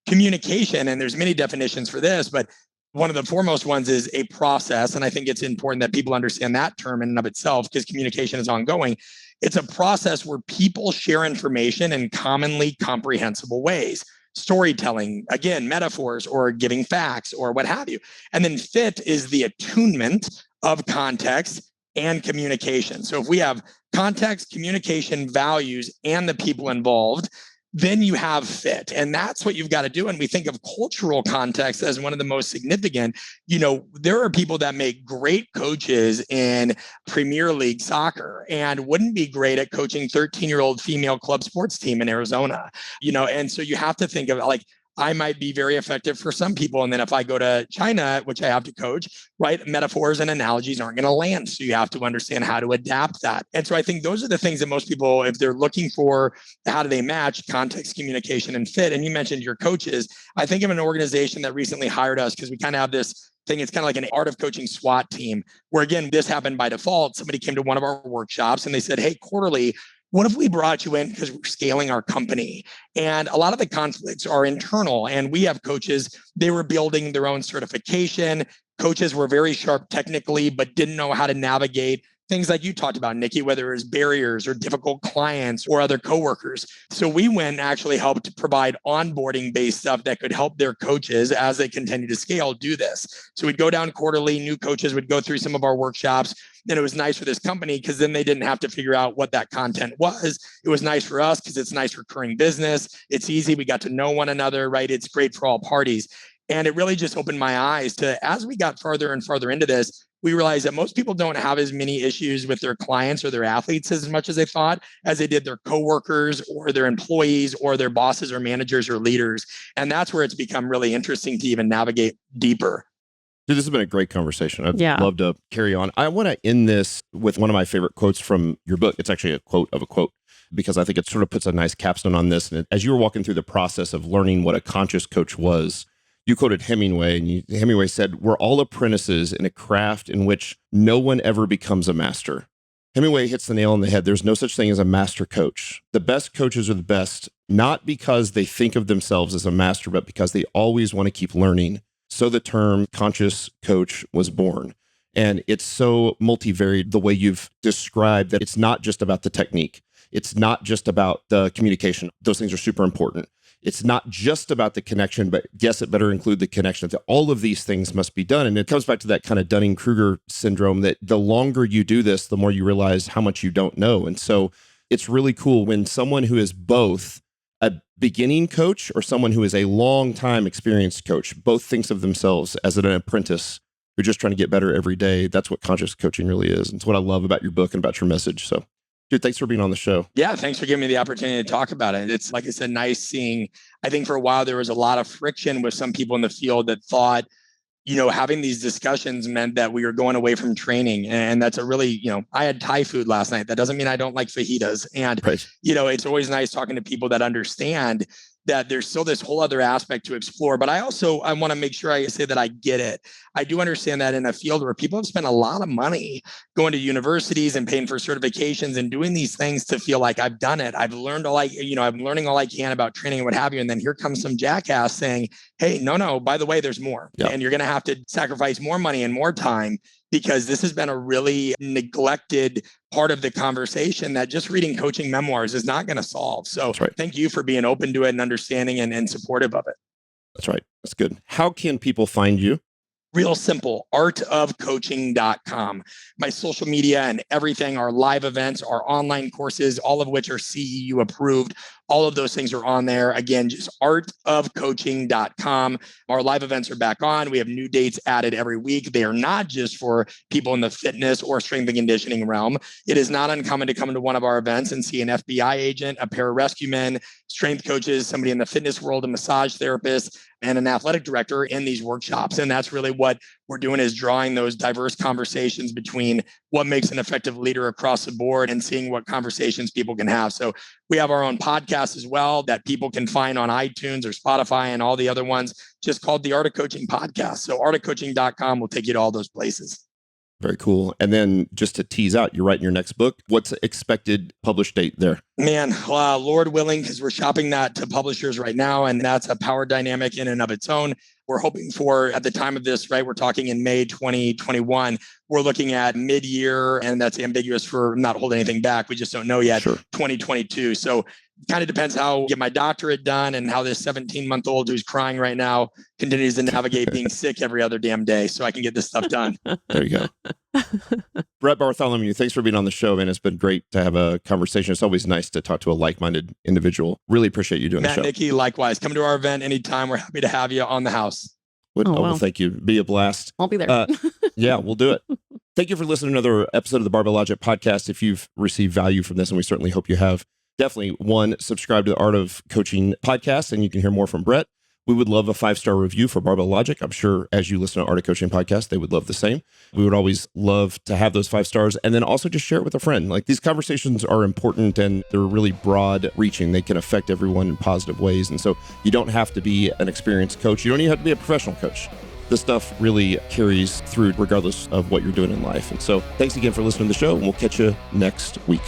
Speaker 2: Communication, and there's many definitions for this, but one of the foremost ones is a process. And I think it's important that people understand that term in and of itself because communication is ongoing. It's a process where people share information in commonly comprehensible ways. Storytelling, again, metaphors, or giving facts, or what have you. And then fit is the attunement of context and communication. So if we have context, communication, values, and the people involved, then you have fit. And that's what you've got to do. And we think of cultural context as one of the most significant. There are people that make great coaches in Premier League soccer and wouldn't be great at coaching 13-year-old female club sports team in Arizona, and so you have to think of like, I might be very effective for some people. And then if I go to China, which I have to coach, right, metaphors and analogies aren't going to land. So you have to understand how to adapt that. And so I think those are the things that most people, if they're looking for how do they match context, communication, and fit. And you mentioned your coaches. I think of an organization that recently hired us because we kind of have this thing. It's kind of like an art of coaching SWAT team where, again, this happened by default. Somebody came to one of our workshops and they said, hey, quarterly, what if we brought you in because we're scaling our company? And a lot of the conflicts are internal. And we have coaches, they were building their own certification. Coaches were very sharp technically, but didn't know how to navigate things like you talked about, Niki, whether it was barriers or difficult clients or other coworkers. So we went and actually helped provide onboarding based stuff that could help their coaches as they continue to scale do this. So we'd go down quarterly, new coaches would go through some of our workshops. And it was nice for this company because then they didn't have to figure out what that content was. It was nice for us because it's nice recurring business. It's easy. We got to know one another, right? It's great for all parties. And it really just opened my eyes to, as we got farther and farther into this, we realized that most people don't have as many issues with their clients or their athletes as much as they thought, as they did their coworkers or their employees or their bosses or managers or leaders. And that's where it's become really interesting to even navigate deeper.
Speaker 1: Dude, this has been a great conversation. I'd love to carry on. I want to end this with one of my favorite quotes from your book. It's actually a quote of a quote because I think it sort of puts a nice capstone on this. And as you were walking through the process of learning what a conscious coach was, you quoted Hemingway, and Hemingway said, "We're all apprentices in a craft in which no one ever becomes a master." Hemingway hits the nail on the head. There's no such thing as a master coach. The best coaches are the best, not because they think of themselves as a master, but because they always want to keep learning. So the term conscious coach was born. And it's so multivariate the way you've described that it's not just about the technique. It's not just about the communication. Those things are super important. It's not just about the connection, but yes, it better include the connection. That all of these things must be done. And it comes back to that kind of Dunning-Kruger syndrome that the longer you do this, the more you realize how much you don't know. And so it's really cool when someone who is both a beginning coach or someone who is a long time experienced coach both thinks of themselves as an apprentice who're just trying to get better every day. That's what conscious coaching really is. And it's what I love about your book and about your message. So dude, thanks for being on the show.
Speaker 2: Yeah, thanks for giving me the opportunity to talk about it. It's, like I said, nice seeing. I think for a while there was a lot of friction with some people in the field that thought, having these discussions meant that we were going away from training. And that's a really, I had Thai food last night. That doesn't mean I don't like fajitas. And,
Speaker 1: right.
Speaker 2: It's always nice talking to people that understand that there's still this whole other aspect to explore. But I want to make sure I say that I get it. I do understand that in a field where people have spent a lot of money going to universities and paying for certifications and doing these things to feel like I've done it. I've learned I'm learning all I can about training and what have you. And then here comes some jackass saying, hey, no, by the way, there's more.
Speaker 1: Yep.
Speaker 2: And you're going to have to sacrifice more money and more time because this has been a really neglected part of the conversation that just reading coaching memoirs is not going to solve. So Thank you for being open to it and understanding and supportive of it.
Speaker 1: That's right. That's good. How can people find you?
Speaker 2: Real simple, artofcoaching.com. My social media and everything, our live events, our online courses, all of which are CEU approved, All of those things are on there. Again, just artofcoaching.com. Our live events are back on. We have new dates added every week. They are not just for people in the fitness or strength and conditioning realm. It is not uncommon to come to one of our events and see an FBI agent, a pararescue man, strength coaches, somebody in the fitness world, a massage therapist, and an athletic director in these workshops. And that's really what we're doing, is drawing those diverse conversations between what makes an effective leader across the board and seeing what conversations people can have. So we have our own podcast as well that people can find on iTunes or Spotify and all the other ones, just called the Art of Coaching Podcast. So artofcoaching.com will take you to all those places.
Speaker 1: Very cool. And then just to tease out, you're writing your next book. What's the expected publish date there?
Speaker 2: Man, Lord willing, because we're shopping that to publishers right now, and that's a power dynamic in and of its own. We're hoping for, at the time of this, right, we're talking in May 2021, we're looking at mid-year, and that's ambiguous for not holding anything back. We just don't know yet,
Speaker 1: Sure.
Speaker 2: 2022. So kind of depends how I get my doctorate done and how this 17-month-old who's crying right now continues to navigate being sick every other damn day so I can get this stuff done.
Speaker 1: There you go. Brett Bartholomew, thanks for being on the show, man. It's been great to have a conversation. It's always nice to talk to a like-minded individual. Really appreciate you doing
Speaker 2: Matt
Speaker 1: the show.
Speaker 2: Niki, likewise. Come to our event anytime. We're happy to have you on the house.
Speaker 1: Well, thank you. Be a blast.
Speaker 3: I'll be there.
Speaker 1: Yeah, we'll do it. Thank you for listening to another episode of the Barbell Logic podcast. If you've received value from this, and we certainly hope you have, definitely, one, subscribe to the Art of Coaching podcast, and you can hear more from Brett. We would love a 5-star review for Barbell Logic. I'm sure as you listen to Art of Coaching podcast, they would love the same. We would always love to have those 5 stars, and then also just share it with a friend. Like, these conversations are important and they're really broad reaching. They can affect everyone in positive ways. And so you don't have to be an experienced coach. You don't even have to be a professional coach. This stuff really carries through regardless of what you're doing in life. And so thanks again for listening to the show, and we'll catch you next week.